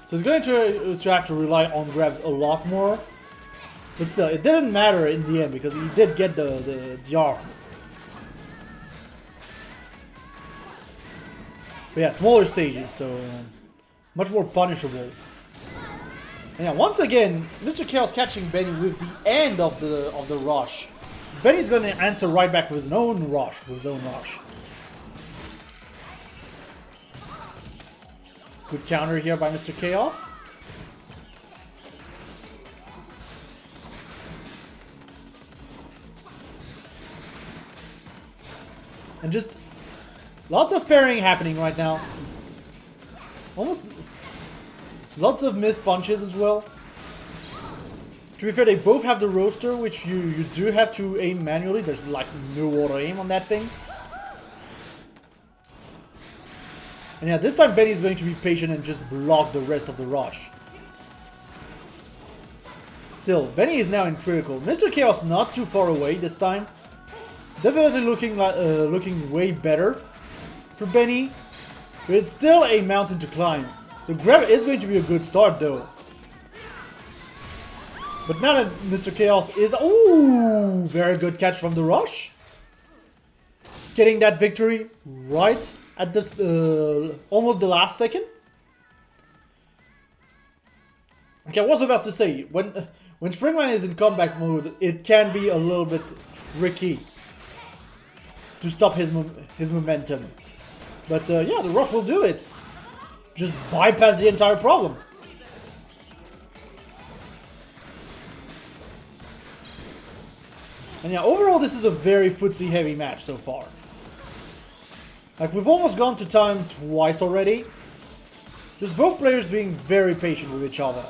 Speaker 5: So he's going to have to rely on grabs a lot more. But still, it didn't matter in the end because he did get the arm. But yeah, smaller stages, so much more punishable. And yeah, once again, Mr. Kaos catching Benny with the end of the rush. Benny's going to answer right back with his own rush, Good counter here by Mr. Kaos. And just lots of pairing happening right now. Almost lots of missed punches as well. To be fair, they both have the roaster, which you do have to aim manually. There's like no auto aim on that thing. And yeah, this time Benny's going to be patient and just block the rest of the rush. Still, Benny is now in critical. Mr. Kaos not too far away this time. Definitely looking way better for Benny. But it's still a mountain to climb. The grab is going to be a good start though. But now that Mr. Kaos is... Ooh! Very good catch from the rush. Getting that victory right at this almost the last second. Okay, I was about to say, when Springman is in comeback mode, it can be a little bit tricky to stop his momentum. But yeah, the rush will do it. Just bypass the entire problem. And yeah, overall this is a very footsie heavy match so far. Like, we've almost gone to time twice already. Just both players being very patient with each other.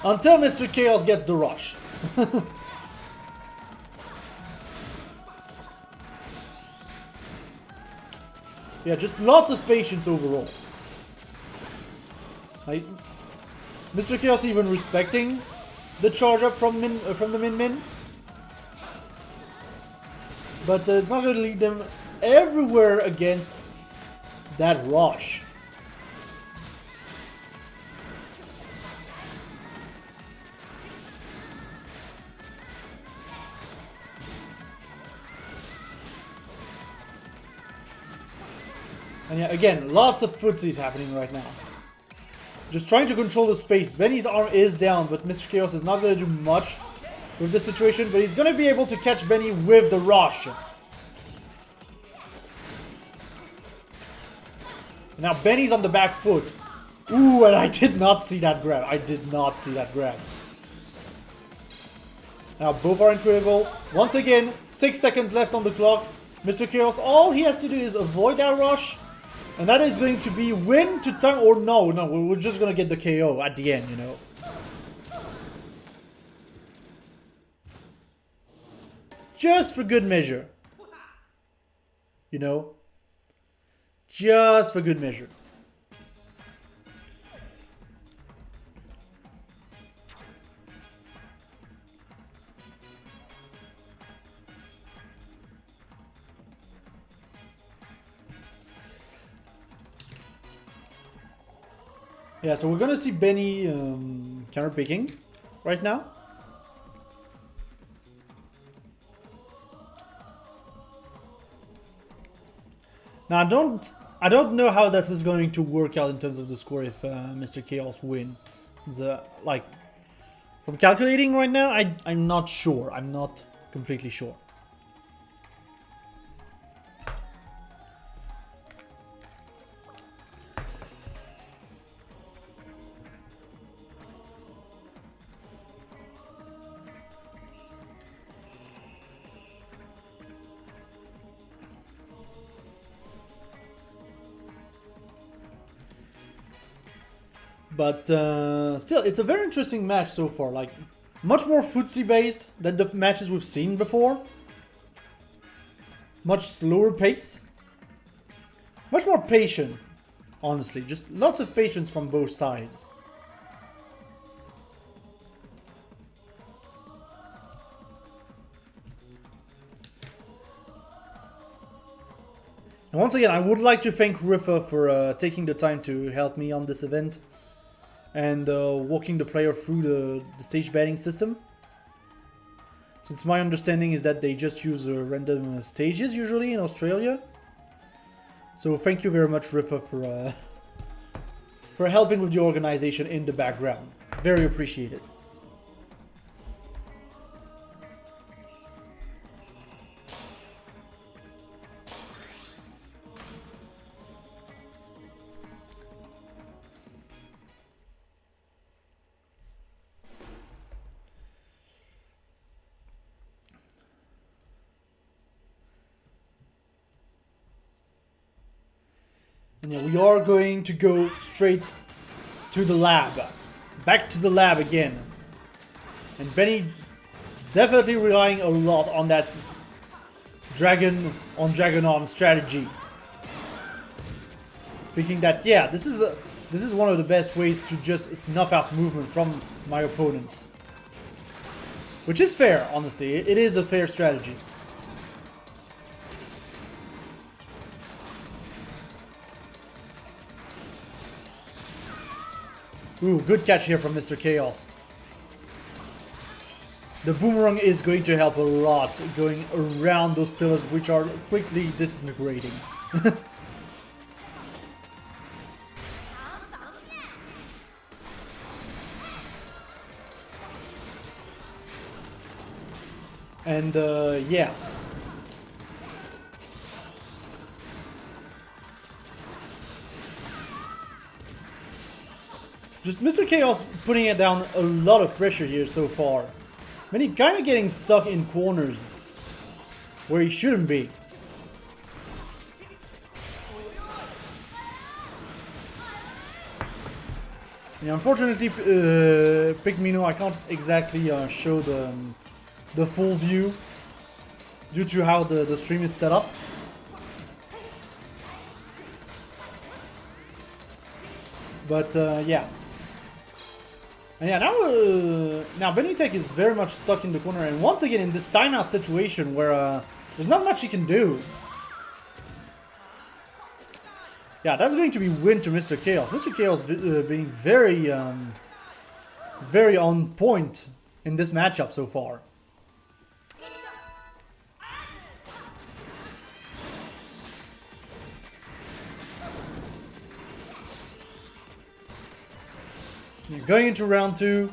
Speaker 5: Until Mr. Kaos gets the rush. Yeah, just lots of patience overall. Like, Mr. Kaos even respecting the charge up from the Min. But it's not going to lead them everywhere against that rush. And yeah, again, lots of footsies happening right now. Just trying to control the space. Benny's arm is down, but Mr. Kaos is not going to do much with this situation, but he's going to be able to catch Benny with the rush. Now Benny's on the back foot. Ooh, and I did not see that grab. I did not see that grab. Now both are incredible. Once again, 6 seconds left on the clock. Mr. Kaos, all he has to do is avoid that rush. And that is going to be win to time, or no, we're just going to get the KO at the end, you know. Just for good measure. You know. Just for good measure. Yeah, so we're gonna see Benny counter picking right now. Now I don't know how this is going to work out in terms of the score if Mr. Kaos win. Like from calculating right now, I'm not sure. I'm not completely sure. But still, it's a very interesting match so far. Like, much more footsie based than the matches we've seen before. Much slower pace. Much more patient, honestly. Just lots of patience from both sides. And once again, I would like to thank Rifa for taking the time to help me on this event. And walking the player through the stage betting system. Since my understanding is that they just use random stages usually in Australia. So thank you very much, Rifa, for helping with the organization in the background. Very appreciated. And yeah, we are going to go straight to the lab. Back to the lab again. And Benny definitely relying a lot on that dragon on dragon arm strategy. Thinking that, yeah, this is one of the best ways to just snuff out movement from my opponents. Which is fair, honestly. It is a fair strategy. Ooh, good catch here from Mr. Kaos. The boomerang is going to help a lot going around those pillars which are quickly disintegrating. And yeah. Just Mr. Kaos putting it down a lot of pressure here so far. I mean, he kind of getting stuck in corners where he shouldn't be. Yeah, unfortunately, Pikmino, I can't exactly show the full view due to how the stream is set up. But yeah. And yeah, now Bennytek is very much stuck in the corner, and once again in this timeout situation where there's not much he can do. Yeah, that's going to be win to Mr. Kaos. Mr. Kaos being very, very on point in this matchup so far. Going into round 2.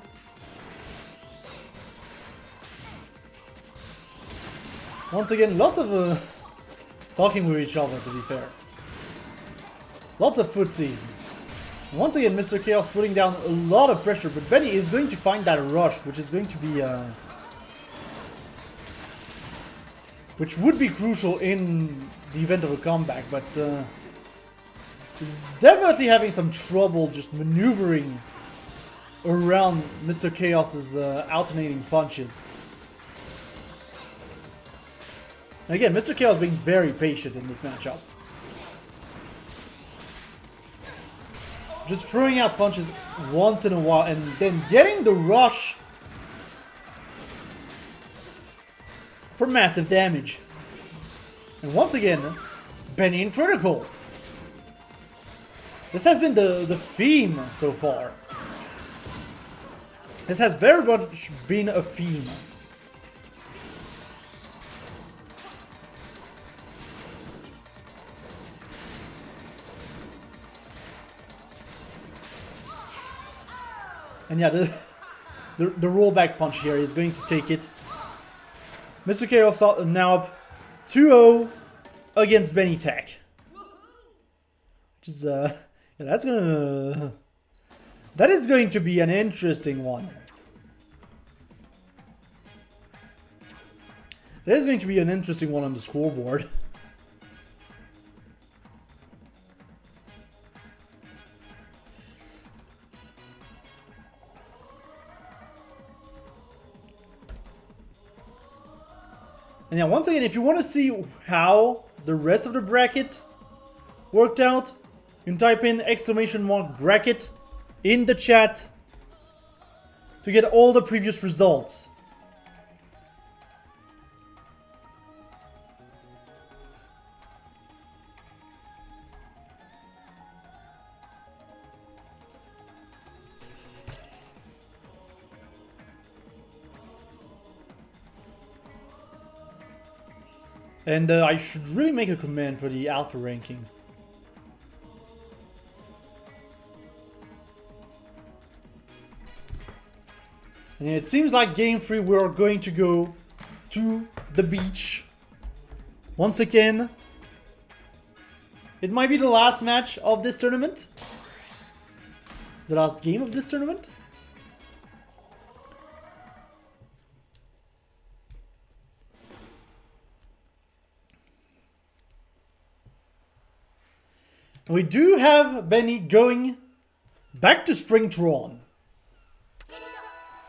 Speaker 5: Once again, lots of talking with each other, to be fair. Lots of footsies. Once again, Mr. Kaos putting down a lot of pressure, but Benny is going to find that rush, which is going to be which would be crucial in the event of a comeback, but he's definitely having some trouble just maneuvering around Mr. Kaos's alternating punches. And again, Mr. Kaos being very patient in this matchup. Just throwing out punches once in a while and then getting the rush for massive damage. And once again, Benny in critical. This has been the theme so far. This has very much been a theme. And yeah, the rollback punch here is going to take it. Mr. Kaos now up 2-0 against Bennytek. Which is yeah, that is going to be an interesting one. That is going to be an interesting one on the scoreboard. And yeah, once again, if you want to see how the rest of the bracket worked out, you can type in !bracket in the chat to get all the previous results. And I should really make a command for the Alpha Rankings. And it seems like game 3 we're going to go to the beach. Once again. It might be the last match of this tournament. The last game of this tournament. We do have Benny going back to Springtron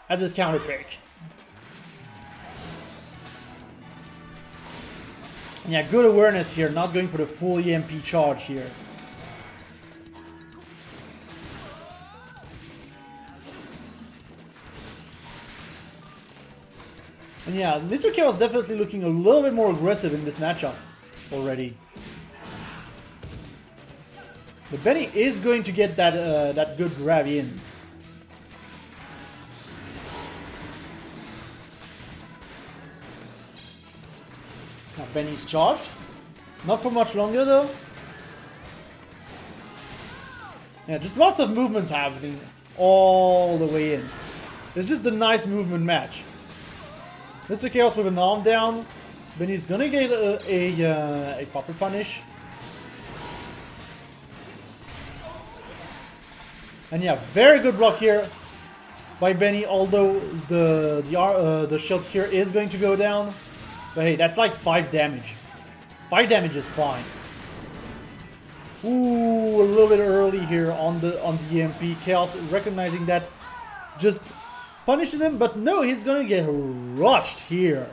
Speaker 5: as his counter pick. And yeah, good awareness here, not going for the full EMP charge here. And yeah, Mr. Kaos definitely looking a little bit more aggressive in this matchup already. But Benny is going to get that that good grab in. Now Benny's charged. Not for much longer though. Yeah, just lots of movements happening all the way in. It's just a nice movement match. Mr. Kaos with an arm down. Benny's gonna get a proper punish. And yeah, very good block here by Benny, although the shield here is going to go down. But hey, that's like 5 damage. 5 damage is fine. Ooh, a little bit early here on the EMP. Kaos recognizing that just punishes him, but no, he's gonna get rushed here.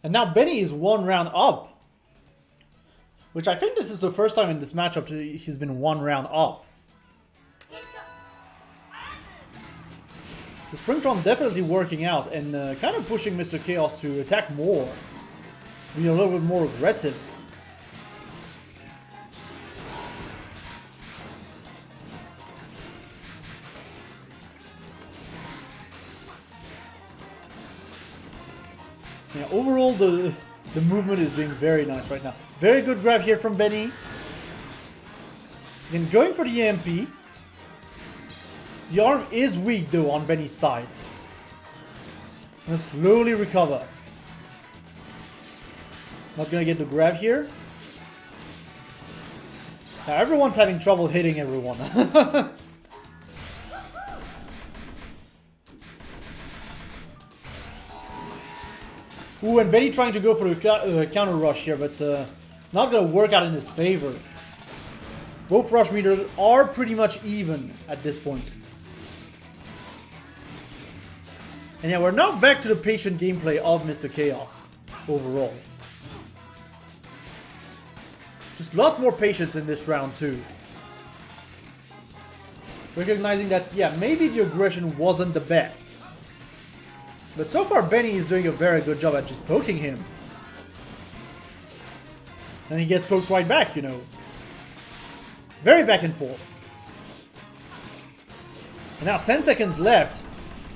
Speaker 5: And now Benny is 1 round up. Which I think this is the first time in this matchup he's been 1 round up. The Springtron definitely working out and kind of pushing Mr. Kaos to attack more. Be a little bit more aggressive. Yeah, overall the movement is being very nice right now. Very good grab here from Benny. Then going for the EMP. The arm is weak though on Benny's side. Gonna slowly recover. Not gonna get the grab here. Now everyone's having trouble hitting everyone. Ooh, and Benny trying to go for the counter rush here, but it's not gonna work out in his favor. Both rush meters are pretty much even at this point. And yeah, we're now back to the patient gameplay of Mr. Kaos overall. Just lots more patience in this round too. Recognizing that, yeah, maybe the aggression wasn't the best. But so far Benny is doing a very good job at just poking him. And he gets poked right back, you know. Very back and forth. And now 10 seconds left.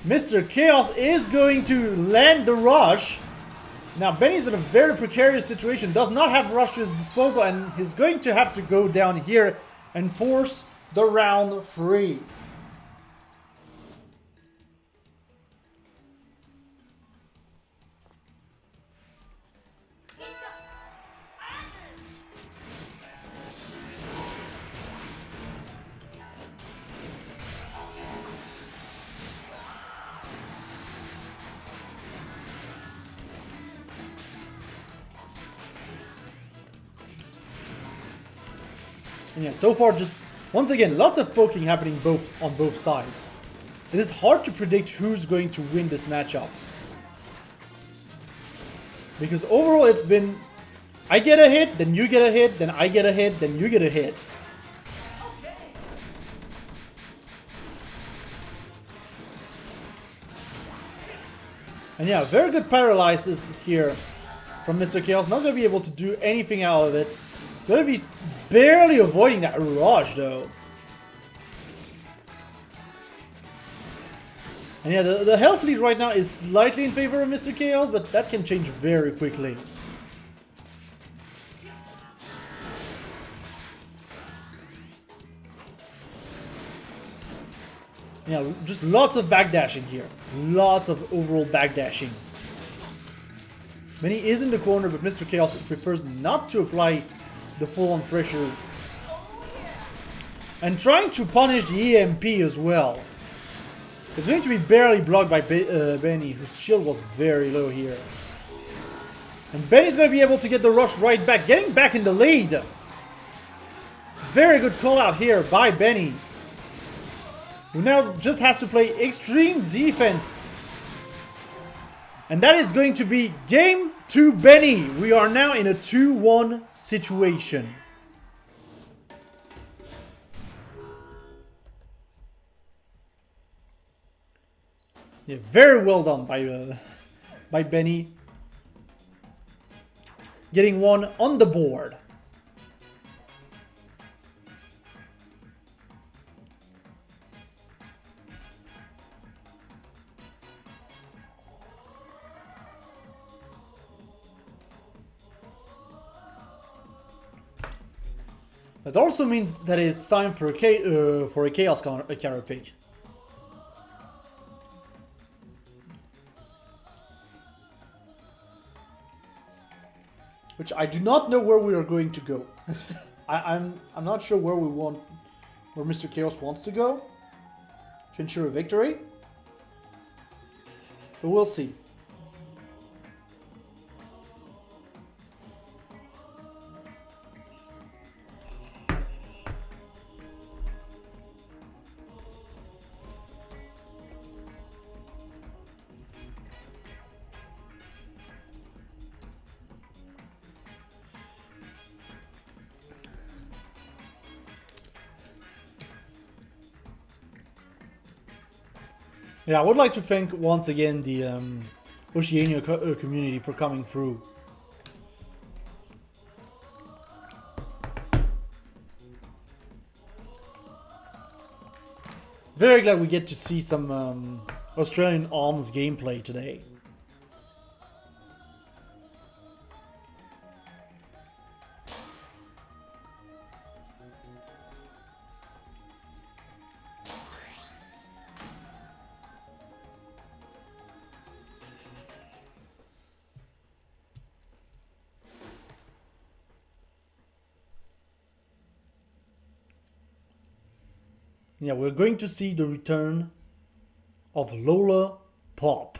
Speaker 5: Mr. Kaos is going to land the rush. Now Benny's in a very precarious situation, does not have rush to his disposal, and he's going to have to go down here and force the round free. And yeah, so far just, once again, lots of poking happening on both sides. It is hard to predict who's going to win this matchup. Because overall it's been, I get a hit, then you get a hit, then I get a hit, then you get a hit. And yeah, very good paralysis here from Mr. Kaos. Not going to be able to do anything out of it. It's going to be barely avoiding that rush though. And yeah, the health lead right now is slightly in favor of Mr. Kaos, but that can change very quickly. Yeah, just lots of backdashing here. Lots of overall backdashing. Benny is in the corner, but Mr. Kaos prefers not to apply the full-on pressure. And trying to punish the EMP as well. It's going to be barely blocked by Benny, whose shield was very low here. And Benny's going to be able to get the rush right back, getting back in the lead. Very good call out here by Benny, who now just has to play extreme defense. And that is going to be game to Benny. We are now in a 2-1 situation. Yeah, very well done by Benny. Getting one on the board. That also means that it's time for a Chaos counter pick. Which I do not know where we are going to go. I'm not sure where Mr. Kaos wants to go to ensure a victory. But we'll see. Yeah, I would like to thank once again the Oceania community for coming through. Very glad we get to see some Australian arms gameplay today. Yeah, we're going to see the return of Lola Pop.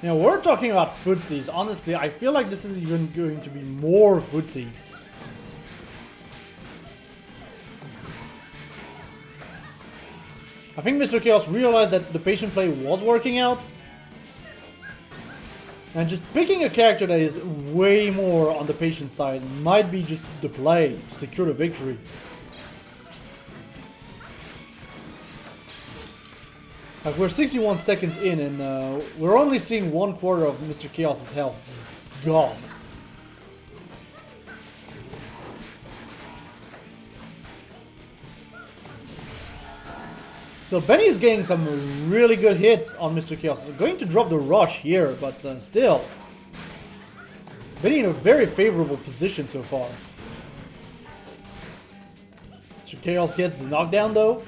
Speaker 5: You know, we're talking about footsies. Honestly, I feel like this is even going to be more footsies. I think Mr. Kaos realized that the patient play was working out. And just picking a character that is way more on the patient side might be just the play to secure the victory. Like, we're 61 seconds in and we're only seeing 1/4 of Mr. Kaos' health gone. So Benny is getting some really good hits on Mr. Kaos. Going to drop the rush here, but still. Benny in a very favorable position so far. Mr. Kaos gets the knockdown though.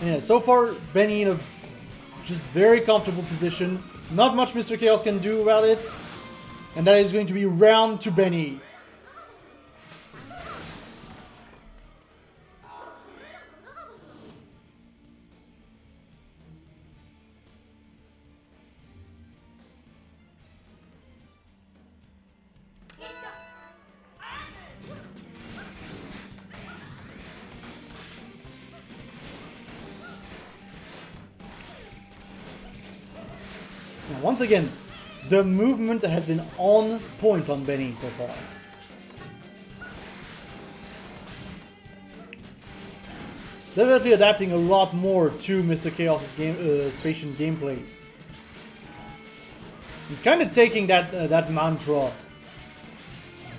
Speaker 5: Yeah, so far, Benny in a just very comfortable position. Not much Mr. Kaos can do about it. And that is going to be round to Benny. Once again, the movement has been on point on Benny so far. Definitely adapting a lot more to Mr. Kaos' patient gameplay. And kind of taking that mantra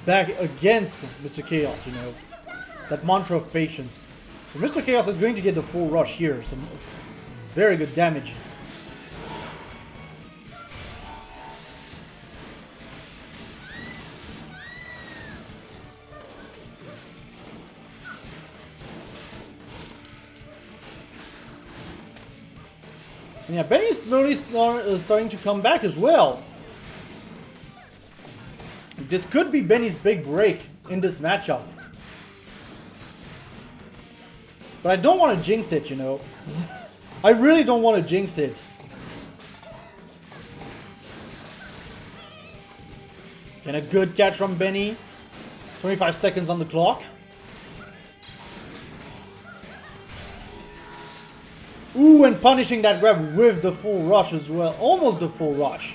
Speaker 5: back against Mr. Kaos, you know. That mantra of patience. So Mr. Kaos is going to get the full rush here. Some very good damage. Yeah, Benny's slowly starting to come back as well. This could be Benny's big break in this matchup. But I don't want to jinx it, you know. I really don't want to jinx it. And a good catch from Benny. 25 seconds on the clock. Ooh, and punishing that grab with the full rush as well. Almost the full rush.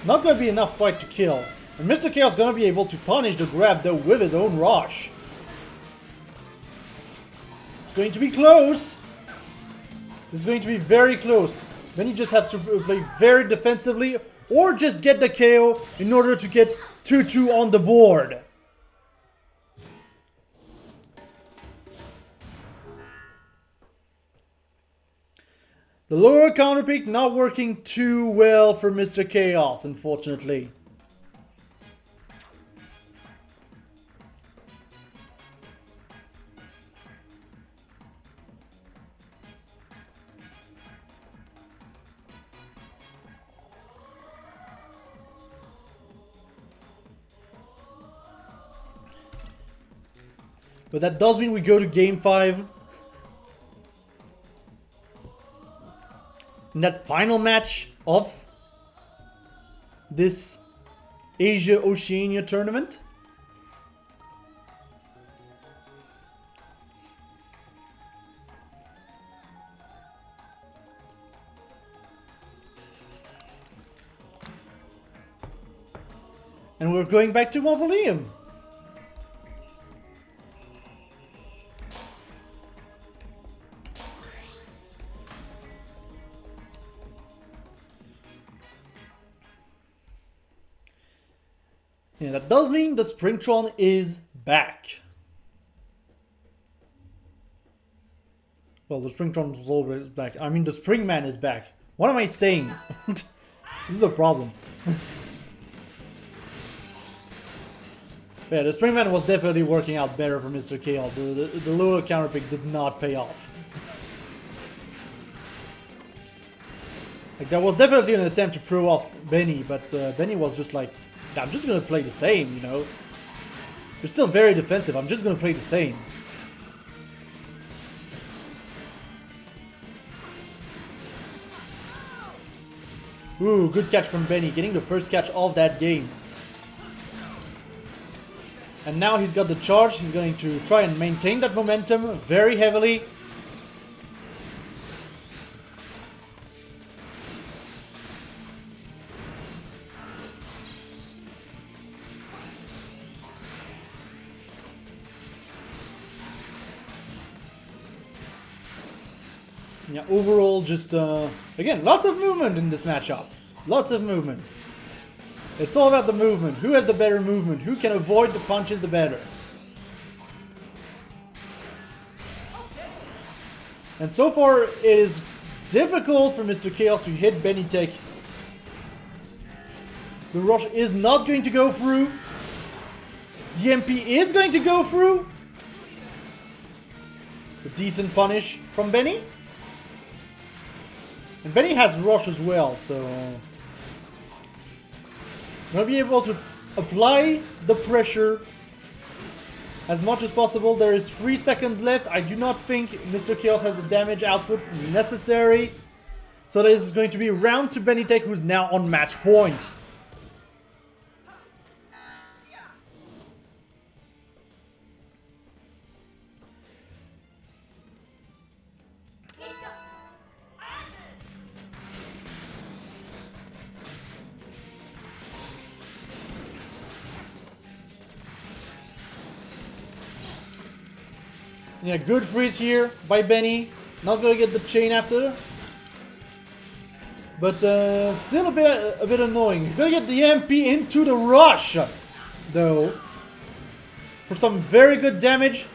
Speaker 5: Not going to be enough fight to kill. And Mr. Kaos is going to be able to punish the grab though with his own rush. It's going to be close. This is going to be very close. Then he just has to play very defensively or just get the KO in order to get 2-2 on the board. The lower counter pick not working too well for Mr. Kaos, unfortunately. But that does mean we go to game 5. In that final match of this Asia Oceania tournament. And we're going back to Mausoleum. Yeah, that does mean the Springtron is back. Well, the Springtron was always back. I mean, the Springman is back. What am I saying? This is a problem. Yeah, the Springman was definitely working out better for Mr. Kaos. The Lola counterpick did not pay off. Like, that was definitely an attempt to throw off Benny, but Benny was just like, I'm just gonna play the same, you know. You're still very defensive, I'm just gonna play the same. Ooh, good catch from Benny, getting the first catch of that game. And now he's got the charge, he's going to try and maintain that momentum very heavily. Yeah, overall, just, again, lots of movement in this matchup. Lots of movement. It's all about the movement. Who has the better movement? Who can avoid the punches the better? And so far, it is difficult for Mr. Kaos to hit Bennytek. The rush is not going to go through. The MP is going to go through. A decent punish from Benny. And Benny has rush as well, so gonna be able to apply the pressure as much as possible. There is 3 seconds left. I do not think Mr. Kaos has the damage output necessary. So this is going to be round to Bennytek, who's now on match point. Yeah, good freeze here by Benny. Not gonna get the chain after. But still a bit annoying. He's gonna get the MP into the rush, though. For some very good damage.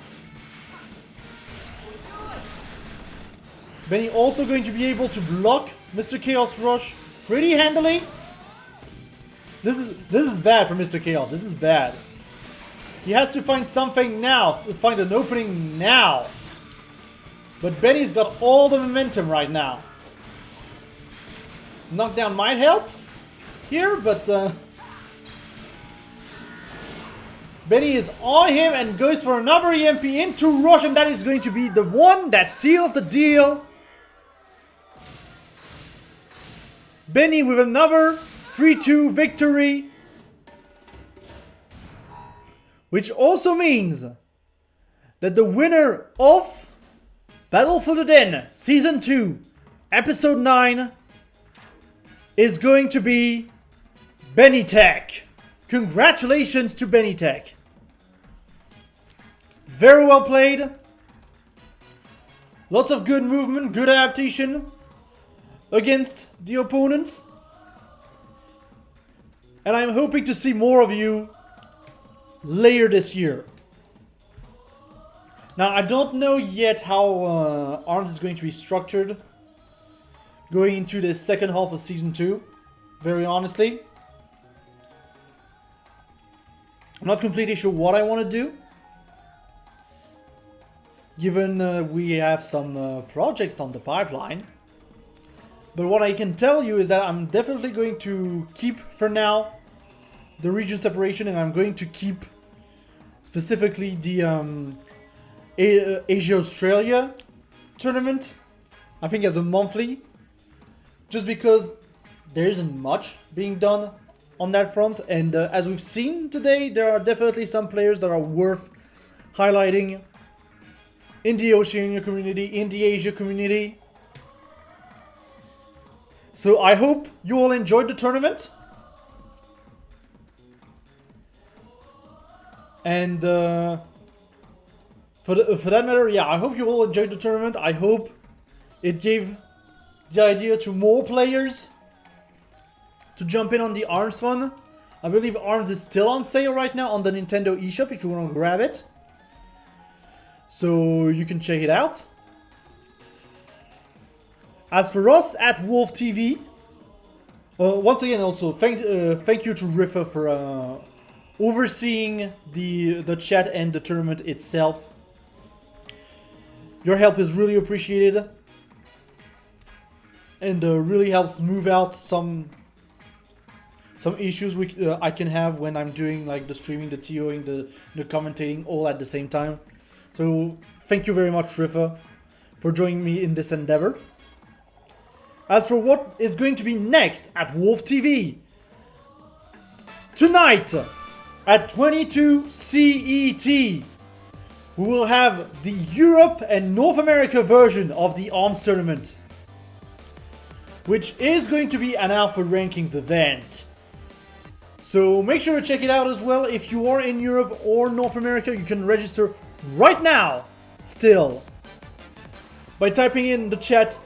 Speaker 5: Benny also going to be able to block Mr. Kaos' rush pretty handily. This is bad for Mr. Kaos. This is bad. He has to find something now, find an opening now. But Benny's got all the momentum right now. Knockdown might help here, but Benny is on him and goes for another EMP into rush, and that is going to be the one that seals the deal. Benny with another 3-2 victory. Which also means that the winner of Battle for the Den Season 2, Episode 9 is going to be Bennytek. Congratulations to Bennytek. Very well played. Lots of good movement, good adaptation against the opponents. And I'm hoping to see more of you later this year. Now, I don't know yet how Arms is going to be structured going into the second half of Season 2, very honestly. I'm not completely sure what I want to do, given we have some projects on the pipeline. But what I can tell you is that I'm definitely going to keep, for now, the region separation, and I'm going to keep specifically the Asia-Australia tournament, I think as a monthly, just because there isn't much being done on that front, and as we've seen today, there are definitely some players that are worth highlighting in the Oceania community, in the Asia community. So I hope you all enjoyed the tournament. And for that matter, yeah, I hope you all enjoyed the tournament. I hope it gave the idea to more players to jump in on the Arms fun. I believe Arms is still on sale right now on the Nintendo eShop if you want to grab it. So you can check it out. As for us at WolfTV, once again also thank you to Riffa for overseeing the chat and the tournament itself. Your help is really appreciated and really helps move out some issues I can have when I'm doing like the streaming, the TOing, the commentating all at the same time. So thank you very much, Riffa, for joining me in this endeavor. As for what is going to be next at WolfTV, tonight at 22 CET, we will have the Europe and North America version of the ARMS tournament, which is going to be an Alpha Rankings event. So make sure to check it out as well. If you are in Europe or North America, you can register right now, still, by typing in the chat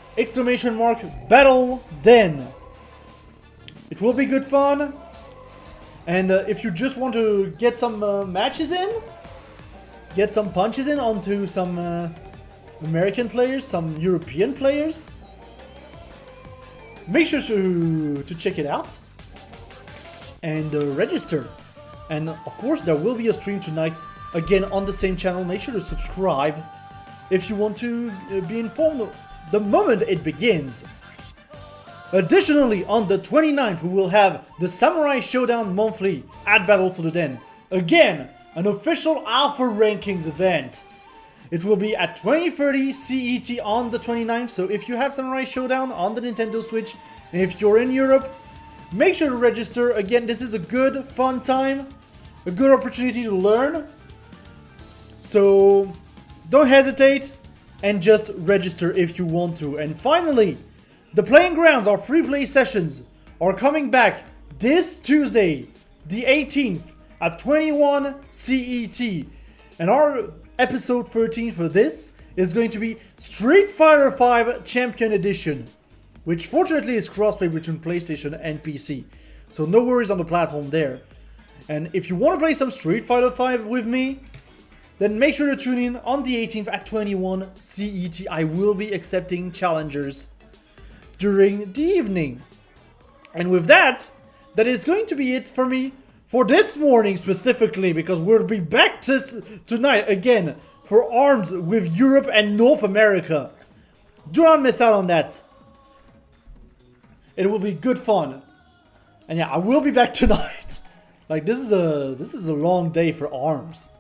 Speaker 5: !battle den. It will be good fun. And if you just want to get some matches in, get some punches in onto some American players, some European players, make sure to check it out and register. And of course there will be a stream tonight again on the same channel. Make sure to subscribe if you want to be informed the moment it begins. Additionally, on the 29th we will have the Samurai Showdown Monthly at Battle for the Den. Again, an official Alpha Rankings event. It will be at 20:30 CET on the 29th, so if you have Samurai Showdown on the Nintendo Switch, and if you're in Europe, make sure to register. Again, this is a good, fun time, a good opportunity to learn. So don't hesitate and just register if you want to. And finally, the Playing Grounds, our free play sessions, are coming back this Tuesday, the 18th at 21 CET. And our episode 13 for this is going to be Street Fighter V Champion Edition, which fortunately is crossplay between PlayStation and PC. So no worries on the platform there. And if you want to play some Street Fighter V with me, then make sure to tune in on the 18th at 21 CET. I will be accepting challengers during the evening. And with that, that is going to be it for me for this morning specifically, because we'll be back tonight again for ARMS with Europe and North America. Do not miss out on that. It will be good fun. And yeah, I will be back tonight. Like this is a long day for ARMS.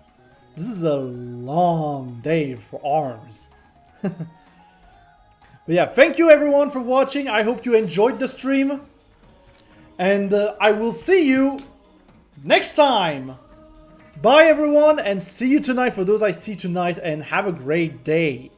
Speaker 5: This is a long day for ARMS. But yeah, thank you everyone for watching. I hope you enjoyed the stream. And I will see you next time. Bye everyone, and see you tonight for those I see tonight, and have a great day.